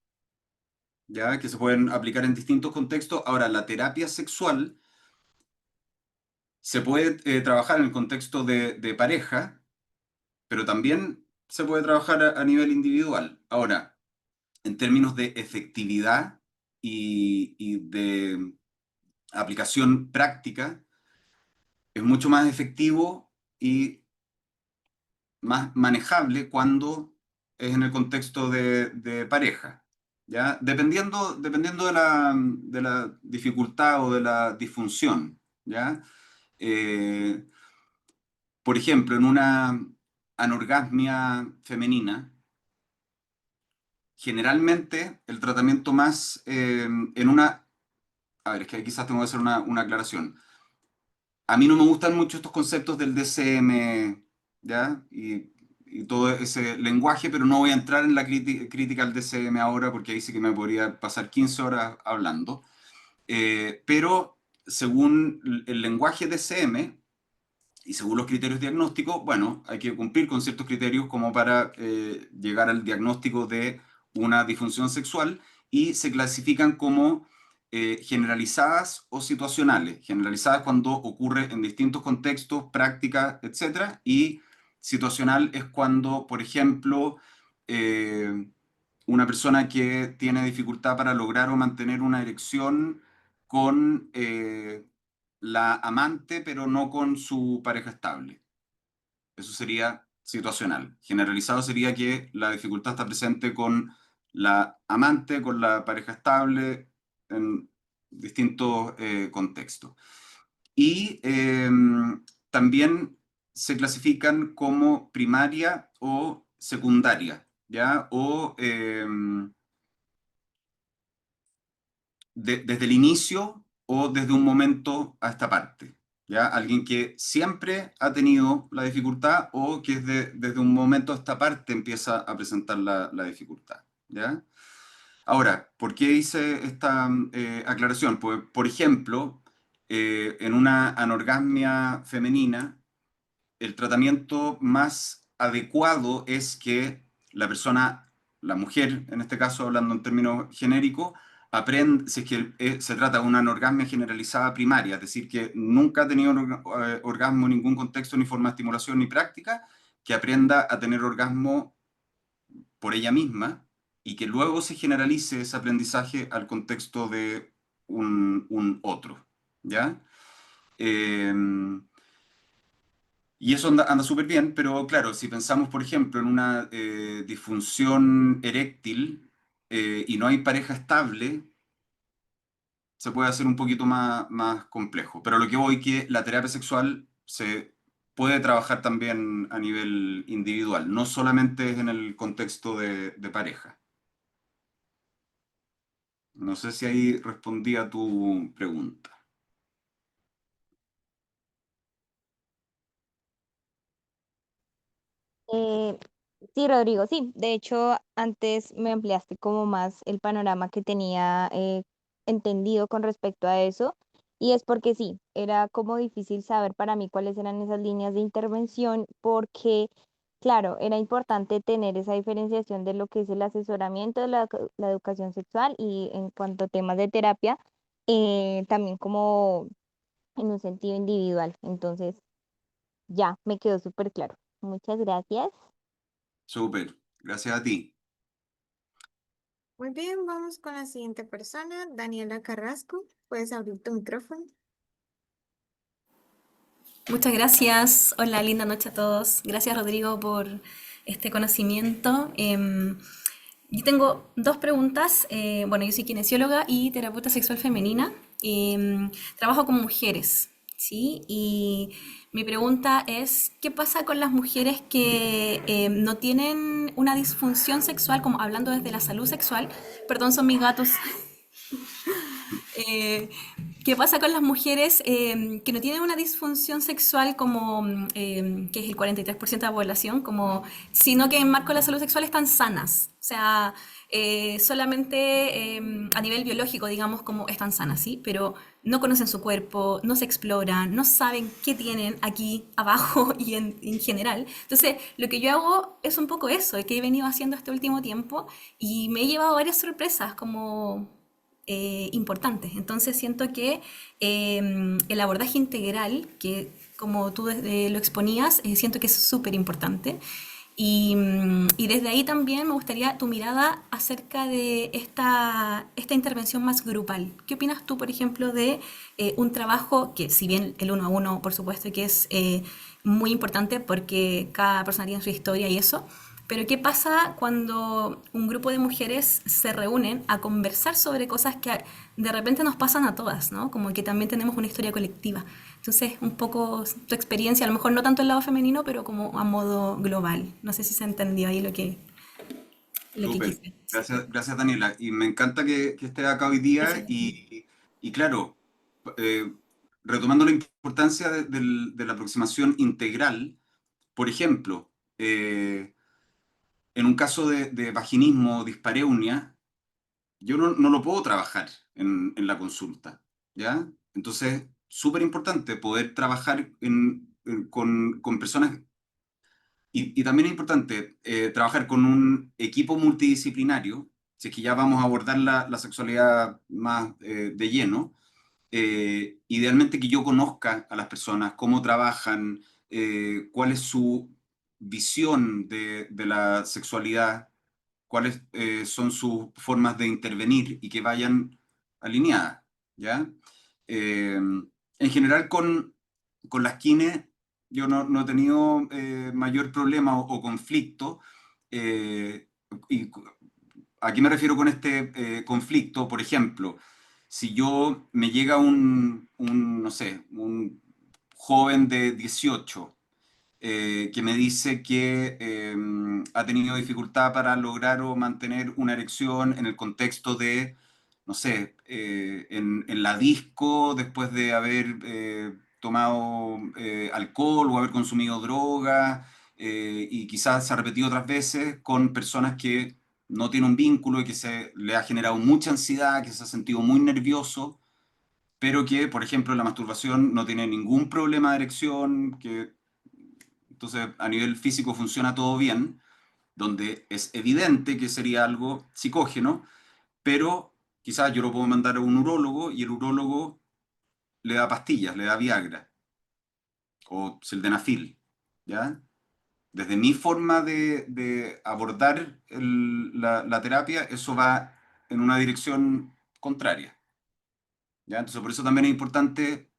¿ya? Que se pueden aplicar en distintos contextos. Ahora, la terapia sexual se puede trabajar en el contexto de pareja, pero también se puede trabajar a nivel individual. Ahora, en términos de efectividad y de aplicación práctica, es mucho más efectivo y más manejable cuando es en el contexto de pareja, ¿ya? Dependiendo de la dificultad o de la disfunción, ¿ya? Eh, por ejemplo, en una anorgasmia femenina, generalmente el tratamiento más en una... A ver, es que ahí quizás tengo que hacer una aclaración. a mí no me gustan mucho estos conceptos del DCM, ¿ya? Y todo ese lenguaje, pero no voy a entrar en la crítica al DCM ahora porque ahí sí que me podría pasar 15 horas hablando. Pero según el lenguaje DCM y según los criterios diagnósticos, bueno, hay que cumplir con ciertos criterios como para llegar al diagnóstico de una disfunción sexual y se clasifican como generalizadas o situacionales. Generalizadas cuando ocurre en distintos contextos, prácticas, etcétera, y situacional es cuando, por ejemplo, eh, una persona que tiene dificultad para lograr o mantener una erección con la amante, pero no con su pareja estable. Eso sería situacional. Generalizado sería que la dificultad está presente con la amante, con la pareja estable, en distintos contextos. Y también se clasifican como primaria o secundaria, ¿ya? O desde el inicio o desde un momento a esta parte. ¿Ya? Alguien que siempre ha tenido la dificultad o que desde un momento a esta parte empieza a presentar la dificultad. ¿Ya? Ahora, ¿por qué hice esta aclaración? Pues, por ejemplo, en una anorgasmia femenina, el tratamiento más adecuado es que la persona, la mujer, en este caso hablando en términos genéricos, aprende, si es que se trata de una anorgasmia generalizada primaria, es decir, que nunca ha tenido orgasmo en ningún contexto, ni forma de estimulación, ni práctica, que aprenda a tener orgasmo por ella misma y que luego se generalice ese aprendizaje al contexto de un otro, ¿ya? Y eso anda súper bien, pero claro, si pensamos, por ejemplo, en una disfunción eréctil y no hay pareja estable, se puede hacer un poquito más complejo. Pero lo que voy que la terapia sexual se puede trabajar también a nivel individual, no solamente es en el contexto de pareja. No sé si ahí respondí a tu pregunta. Eh, sí, Rodrigo, sí. De hecho, antes me ampliaste como más el panorama que tenía entendido con respecto a eso. Y es porque sí, era como difícil saber para mí cuáles eran esas líneas de intervención, porque, claro, era importante tener esa diferenciación de lo que es el asesoramiento de la educación sexual y en cuanto a temas de terapia, también como en un sentido individual. Entonces, ya, me quedó súper claro. Muchas gracias. Súper, gracias a ti. Muy bien, vamos con la siguiente persona, Daniela Carrasco. Puedes abrir tu micrófono. Muchas gracias. Hola, linda noche a todos. Gracias, Rodrigo, por este conocimiento. Yo tengo dos preguntas. Bueno, yo soy kinesióloga y terapeuta sexual femenina. Trabajo con mujeres, ¿sí? Y mi pregunta es, ¿qué pasa con las mujeres que no tienen una disfunción sexual, como hablando desde la salud sexual? Perdón, son mis gatos. Eh, ¿Qué pasa con las mujeres que no tienen una disfunción sexual como, que es el 43% de la población, como, sino que en marco de la salud sexual están sanas? O sea, solamente a nivel biológico, digamos, como están sanas, ¿sí? Pero no conocen su cuerpo, no se exploran, no saben qué tienen aquí abajo y en general. Entonces, lo que yo hago es un poco eso, que he venido haciendo este último tiempo y me he llevado varias sorpresas, como importantes. Entonces siento que el abordaje integral, que como tú lo exponías, siento que es súper importante. Y desde ahí también me gustaría tu mirada acerca de esta intervención más grupal. ¿Qué opinas tú, por ejemplo, de un trabajo que, si bien el uno a uno, por supuesto, que es muy importante porque cada persona tiene su historia y eso, pero ¿qué pasa cuando un grupo de mujeres se reúnen a conversar sobre cosas que de repente nos pasan a todas, ¿no? Como que también tenemos una historia colectiva. Entonces, un poco tu experiencia, a lo mejor no tanto el lado femenino, pero como a modo global. No sé si se entendió ahí lo que Súper. quise. Gracias, Daniela. Y me encanta que estés acá hoy día Gracias. y claro, retomando la importancia de la aproximación integral, por ejemplo, en un caso de vaginismo o dispareunia, yo no lo puedo trabajar en la consulta, ¿ya? Entonces, súper importante poder trabajar con personas y también es importante trabajar con un equipo multidisciplinario, si es que ya vamos a abordar la sexualidad más de lleno, idealmente que yo conozca a las personas, cómo trabajan, cuál es su visión de la sexualidad, cuáles son sus formas de intervenir y que vayan alineadas, ¿ya? En general con las kines yo no he tenido mayor problema o conflicto. eh, y ¿A qué me refiero con este conflicto? Por ejemplo, si yo me llega no sé, un joven de 18 que me dice que ha tenido dificultad para lograr o mantener una erección en el contexto de, no sé, en la disco, después de haber tomado alcohol o haber consumido droga, y quizás se ha repetido otras veces con personas que no tienen un vínculo y que se le ha generado mucha ansiedad, que se ha sentido muy nervioso, pero que, por ejemplo, en la masturbación no tiene ningún problema de erección, que entonces, a nivel físico funciona todo bien, donde es evidente que sería algo psicógeno, pero quizás yo lo puedo mandar a un urólogo y el urólogo le da pastillas, le da Viagra o sildenafil, ¿ya? Desde mi forma de abordar la terapia, eso va en una dirección contraria, ¿ya? Entonces, por eso también es importante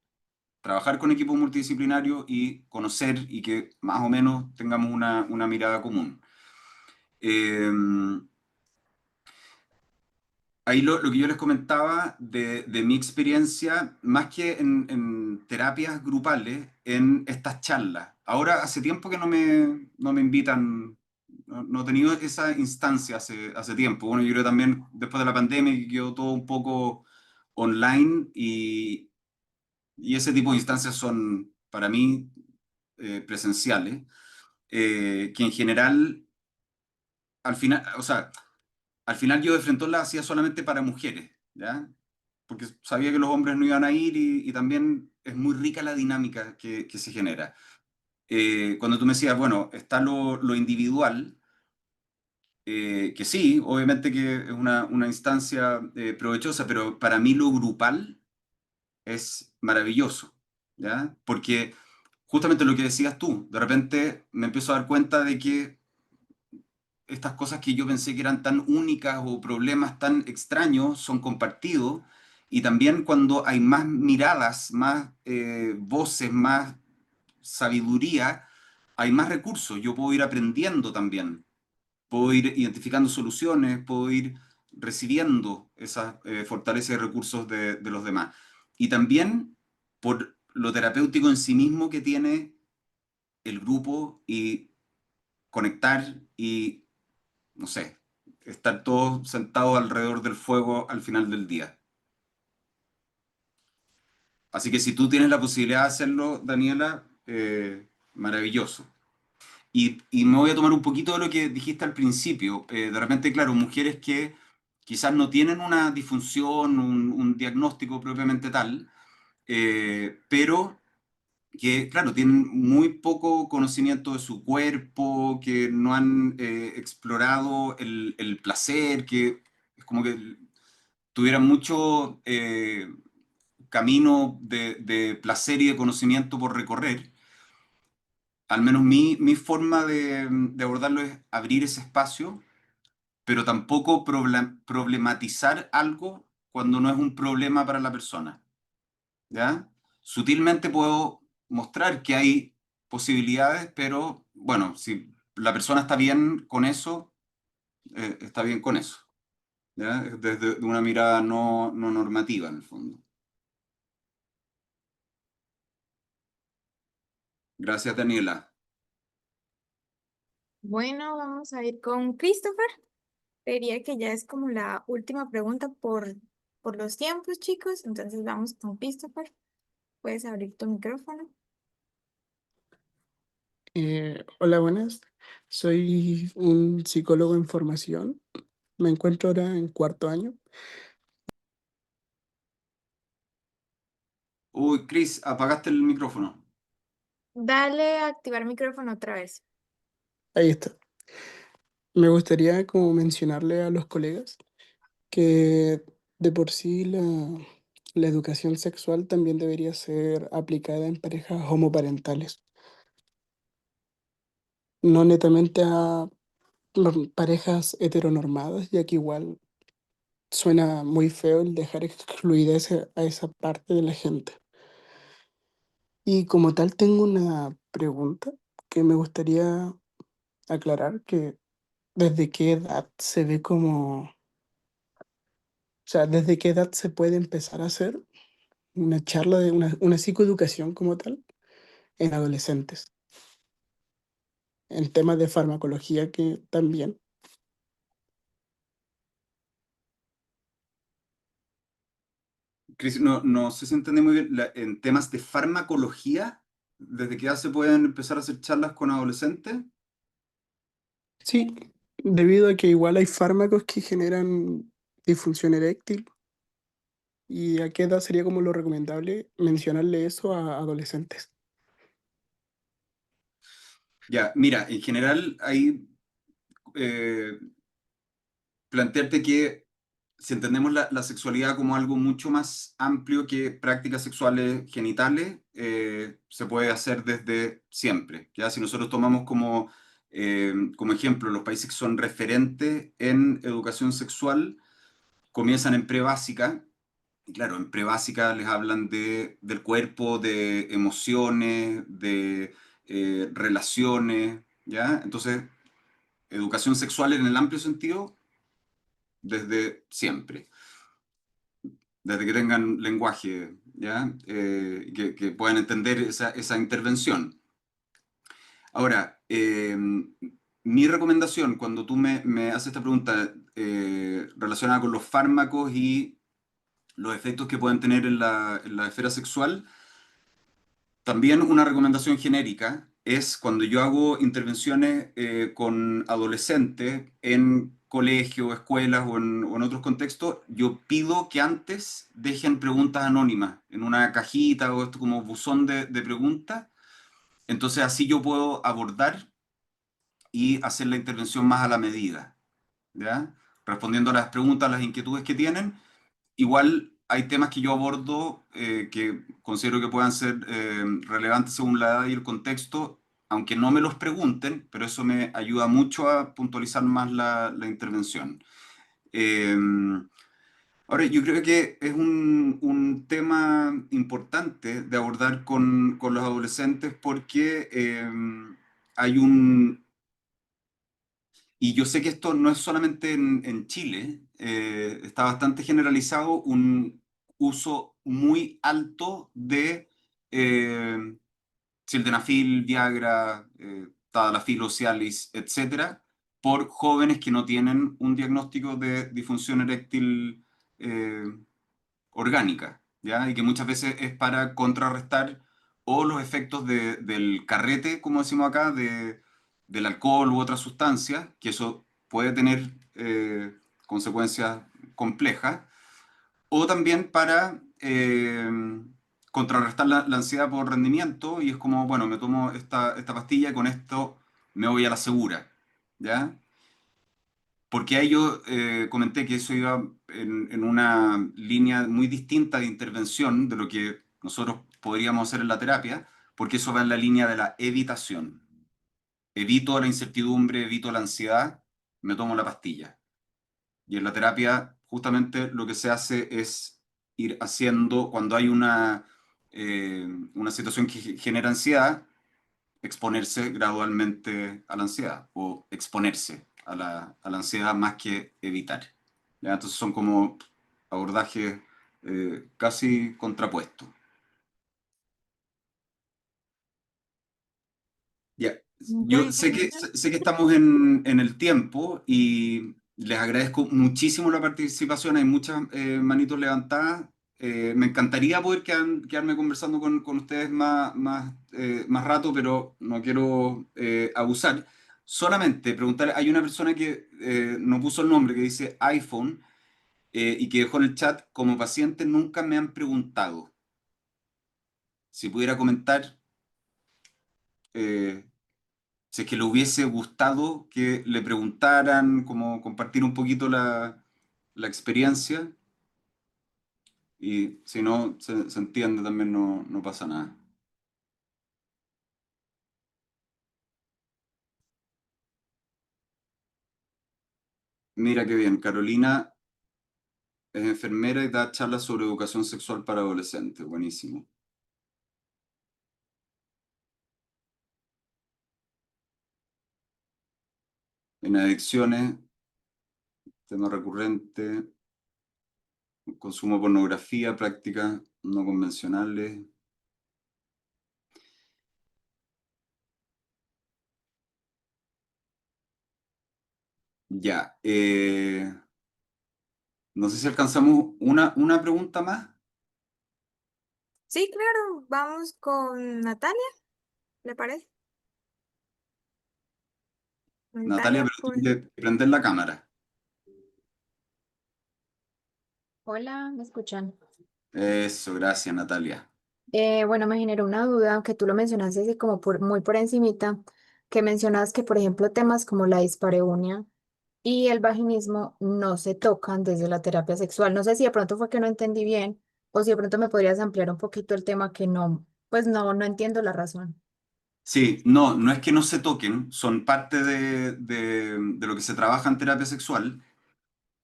trabajar con equipos multidisciplinarios y conocer y que más o menos tengamos una mirada común. Eh, Ahí lo que yo les comentaba de mi experiencia, más que en terapias grupales, en estas charlas. Ahora hace tiempo que no me invitan, no he tenido esa instancia hace tiempo. Bueno, yo creo también después de la pandemia que quedó todo un poco online y ese tipo de instancias son para mí presenciales, que en general, al final, o sea, al final yo de Frentón la hacía solamente para mujeres, ¿ya? Porque sabía que los hombres no iban a ir y también es muy rica la dinámica que se genera. Cuando tú me decías, bueno, está lo individual, que sí, obviamente que es una instancia provechosa, pero para mí lo grupal es maravilloso, ¿ya? Porque justamente lo que decías tú, de repente me empiezo a dar cuenta de que estas cosas que yo pensé que eran tan únicas o problemas tan extraños son compartidos. Y también cuando hay más miradas, más voces, más sabiduría, hay más recursos. Yo puedo ir aprendiendo también, puedo ir identificando soluciones, puedo ir recibiendo esas fortalezas y recursos de los demás. Y también por lo terapéutico en sí mismo que tiene el grupo y conectar y no sé, estar todos sentados alrededor del fuego al final del día. Así que si tú tienes la posibilidad de hacerlo, Daniela, maravilloso. Y me voy a tomar un poquito de lo que dijiste al principio. De repente, claro, mujeres que quizás no tienen una disfunción, un diagnóstico propiamente tal, pero que, claro, tienen muy poco conocimiento de su cuerpo, que no han explorado el placer, que es como que tuvieran mucho camino de placer y de conocimiento por recorrer. Al menos mi forma de abordarlo es abrir ese espacio, pero tampoco problematizar algo cuando no es un problema para la persona, ¿ya? Sutilmente puedo mostrar que hay posibilidades, pero bueno, si la persona está bien con eso, está bien con eso, ¿ya? Desde una mirada no normativa en el fondo. Gracias, Daniela. Bueno, vamos a ir con Christopher. Diría que ya es como la última pregunta por los tiempos, chicos. Entonces vamos con Christopher. Puedes abrir tu micrófono. Hola, buenas. Soy un psicólogo en formación. Me encuentro ahora en cuarto año. Uy, Chris, apagaste el micrófono. Dale a activar micrófono otra vez. Ahí está. Me gustaría como mencionarle a los colegas que de por sí la educación sexual también debería ser aplicada en parejas homoparentales, no netamente a parejas heteronormadas, ya que igual suena muy feo el dejar excluida a esa parte de la gente. Y como tal, tengo una pregunta que me gustaría aclarar, que desde qué edad se ve como, o sea, desde qué edad se puede empezar a hacer una charla de una psicoeducación como tal en adolescentes, en temas de farmacología que también. Chris, no sé si entendí muy bien. En temas de farmacología, ¿desde qué edad se pueden empezar a hacer charlas con adolescentes? Sí, debido a que igual hay fármacos que generan disfunción eréctil, y a qué edad sería como lo recomendable mencionarle eso a adolescentes. Ya, mira, en general hay plantearte que si entendemos la sexualidad como algo mucho más amplio que prácticas sexuales genitales, se puede hacer desde siempre. ¿Ya? Si nosotros tomamos como ejemplo los países que son referentes en educación sexual, comienzan en prebásica. Y claro, en prebásica les hablan del cuerpo, de emociones, de relaciones, ¿ya? Entonces, educación sexual en el amplio sentido, desde siempre, desde que tengan lenguaje, ¿ya? Que puedan entender esa intervención. Ahora, mi recomendación cuando tú me haces esta pregunta relacionada con los fármacos y los efectos que pueden tener en la esfera sexual, también una recomendación genérica es cuando yo hago intervenciones con adolescentes en colegios, escuelas o en otros contextos, yo pido que antes dejen preguntas anónimas en una cajita o esto como buzón de preguntas. Entonces así yo puedo abordar y hacer la intervención más a la medida, ¿ya? Respondiendo a las preguntas, las inquietudes que tienen. Igual hay temas que yo abordo que considero que puedan ser relevantes según la edad y el contexto, aunque no me los pregunten, pero eso me ayuda mucho a puntualizar más la intervención. Eh, Ahora, yo creo que es un tema importante de abordar con los adolescentes porque hay un, y yo sé que esto no es solamente en Chile, está bastante generalizado un uso muy alto de sildenafil, Viagra, Tadalafil, Cialis, etcétera, por jóvenes que no tienen un diagnóstico de disfunción eréctil eh, orgánica, ¿ya? Y que muchas veces es para contrarrestar o los efectos del carrete, como decimos acá, del alcohol u otras sustancias, que eso puede tener consecuencias complejas, o también para contrarrestar la ansiedad por rendimiento, y es como, bueno, me tomo esta pastilla y con esto me voy a la segura, ¿ya? Porque ahí yo comenté que eso iba en una línea muy distinta de intervención de lo que nosotros podríamos hacer en la terapia, porque eso va en la línea de la evitación. Evito la incertidumbre, evito la ansiedad, me tomo la pastilla. Y en la terapia justamente lo que se hace es ir haciendo, cuando hay una situación que genera ansiedad, exponerse gradualmente a la ansiedad o exponerse a la ansiedad más que evitar. ¿Ya? Entonces son como abordajes casi contrapuestos. Ya. Yo sé Bueno, sé que estamos en el tiempo y les agradezco muchísimo la participación. Hay muchas manitos levantadas. Me encantaría poder quedarme conversando con ustedes más rato, pero no quiero abusar. Solamente preguntar, hay una persona que no puso el nombre, que dice iPhone, y que dejó en el chat, como paciente nunca me han preguntado. Si pudiera comentar, eh, si es que le hubiese gustado que le preguntaran, como compartir un poquito la experiencia, y si no se entiende también, no pasa nada. Mira qué bien, Carolina es enfermera y da charlas sobre educación sexual para adolescentes. Buenísimo. En adicciones, tema recurrente, consumo de pornografía, prácticas no convencionales. Ya. No sé si alcanzamos una pregunta más. Sí, claro, vamos con Natalia, ¿le parece? Natalia, Natalia, pero pues. tienes que prender la cámara. Hola, ¿me escuchan? Eso, gracias, Natalia. Bueno, me generó una duda, aunque tú lo mencionaste así como muy por encimita, que mencionabas que, por ejemplo, temas como la dispareunia y el vaginismo no se tocan desde la terapia sexual. No sé si de pronto fue que no entendí bien o si de pronto me podrías ampliar un poquito el tema que no, pues no entiendo la razón. Sí, no es que no se toquen, son parte de lo que se trabaja en terapia sexual.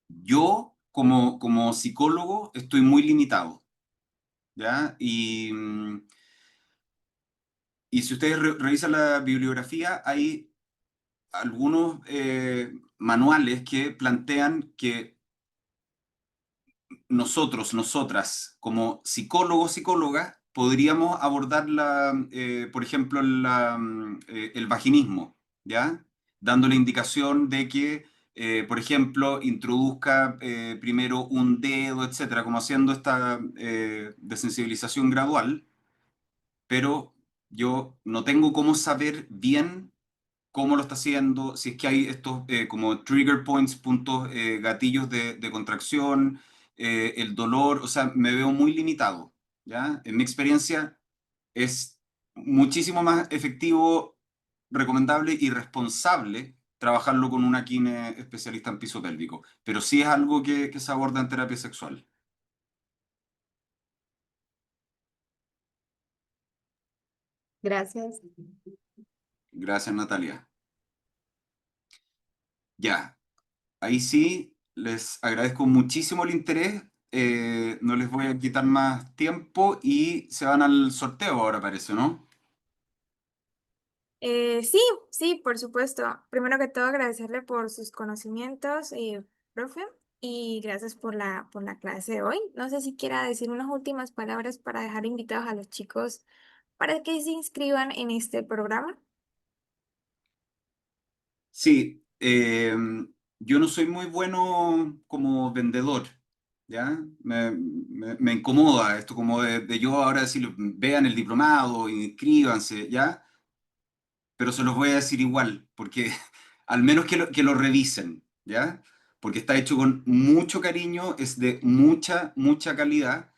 Yo, como psicólogo, estoy muy limitado, ¿ya? Y si ustedes revisan la bibliografía, hay algunos manuales que plantean que nosotras, como psicólogos, psicólogas, podríamos abordar por ejemplo, el vaginismo, ¿ya? Dando la indicación de que, por ejemplo, introduzca primero un dedo, etcétera, como haciendo esta desensibilización gradual, pero yo no tengo cómo saber bien cómo lo está haciendo, si es que hay estos como trigger points, puntos, gatillos de contracción, el dolor, o sea, me veo muy limitado, ¿ya? En mi experiencia es muchísimo más efectivo, recomendable y responsable trabajarlo con una kine especialista en piso pélvico, pero sí es algo que se aborda en terapia sexual. Gracias. Gracias, Natalia. Ya, ahí sí, les agradezco muchísimo el interés. No les voy a quitar más tiempo y se van al sorteo ahora, parece, ¿no? Sí, sí, por supuesto. Primero que todo, agradecerle por sus conocimientos, profe, y gracias por la clase de hoy. No sé si quiera decir unas últimas palabras para dejar invitados a los chicos para que se inscriban en este programa. Sí, yo no soy muy bueno como vendedor, ¿ya? Me incomoda esto como de yo ahora decirle, vean el diplomado, inscríbanse, ¿ya? Pero se los voy a decir igual, porque al menos que lo revisen, ¿ya? Porque está hecho con mucho cariño, es de mucha calidad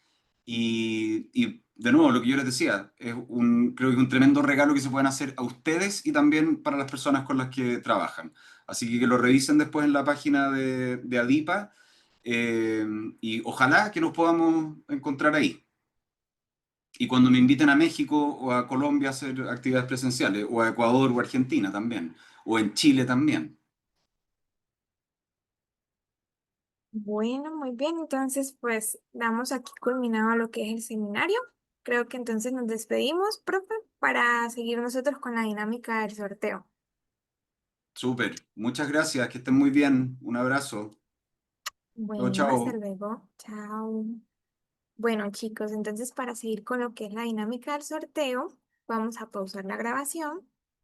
y de nuevo, lo que yo les decía, creo que es un tremendo regalo que se pueden hacer a ustedes y también para las personas con las que trabajan. Así que lo revisen después en la página de ADIPA eh, y ojalá que nos podamos encontrar ahí. Y cuando me inviten a México o a Colombia a hacer actividades presenciales, o a Ecuador o Argentina también, o en Chile también. Bueno, muy bien. Entonces, pues damos aquí culminado lo que es el seminario. Creo que entonces nos despedimos, profe, para seguir nosotros con la dinámica del sorteo. Súper, muchas gracias, que estén muy bien. Un abrazo. Chao, Bueno, hasta chao. luego. Chao. Bueno, chicos, entonces para seguir con lo que es la dinámica del sorteo, vamos a pausar la grabación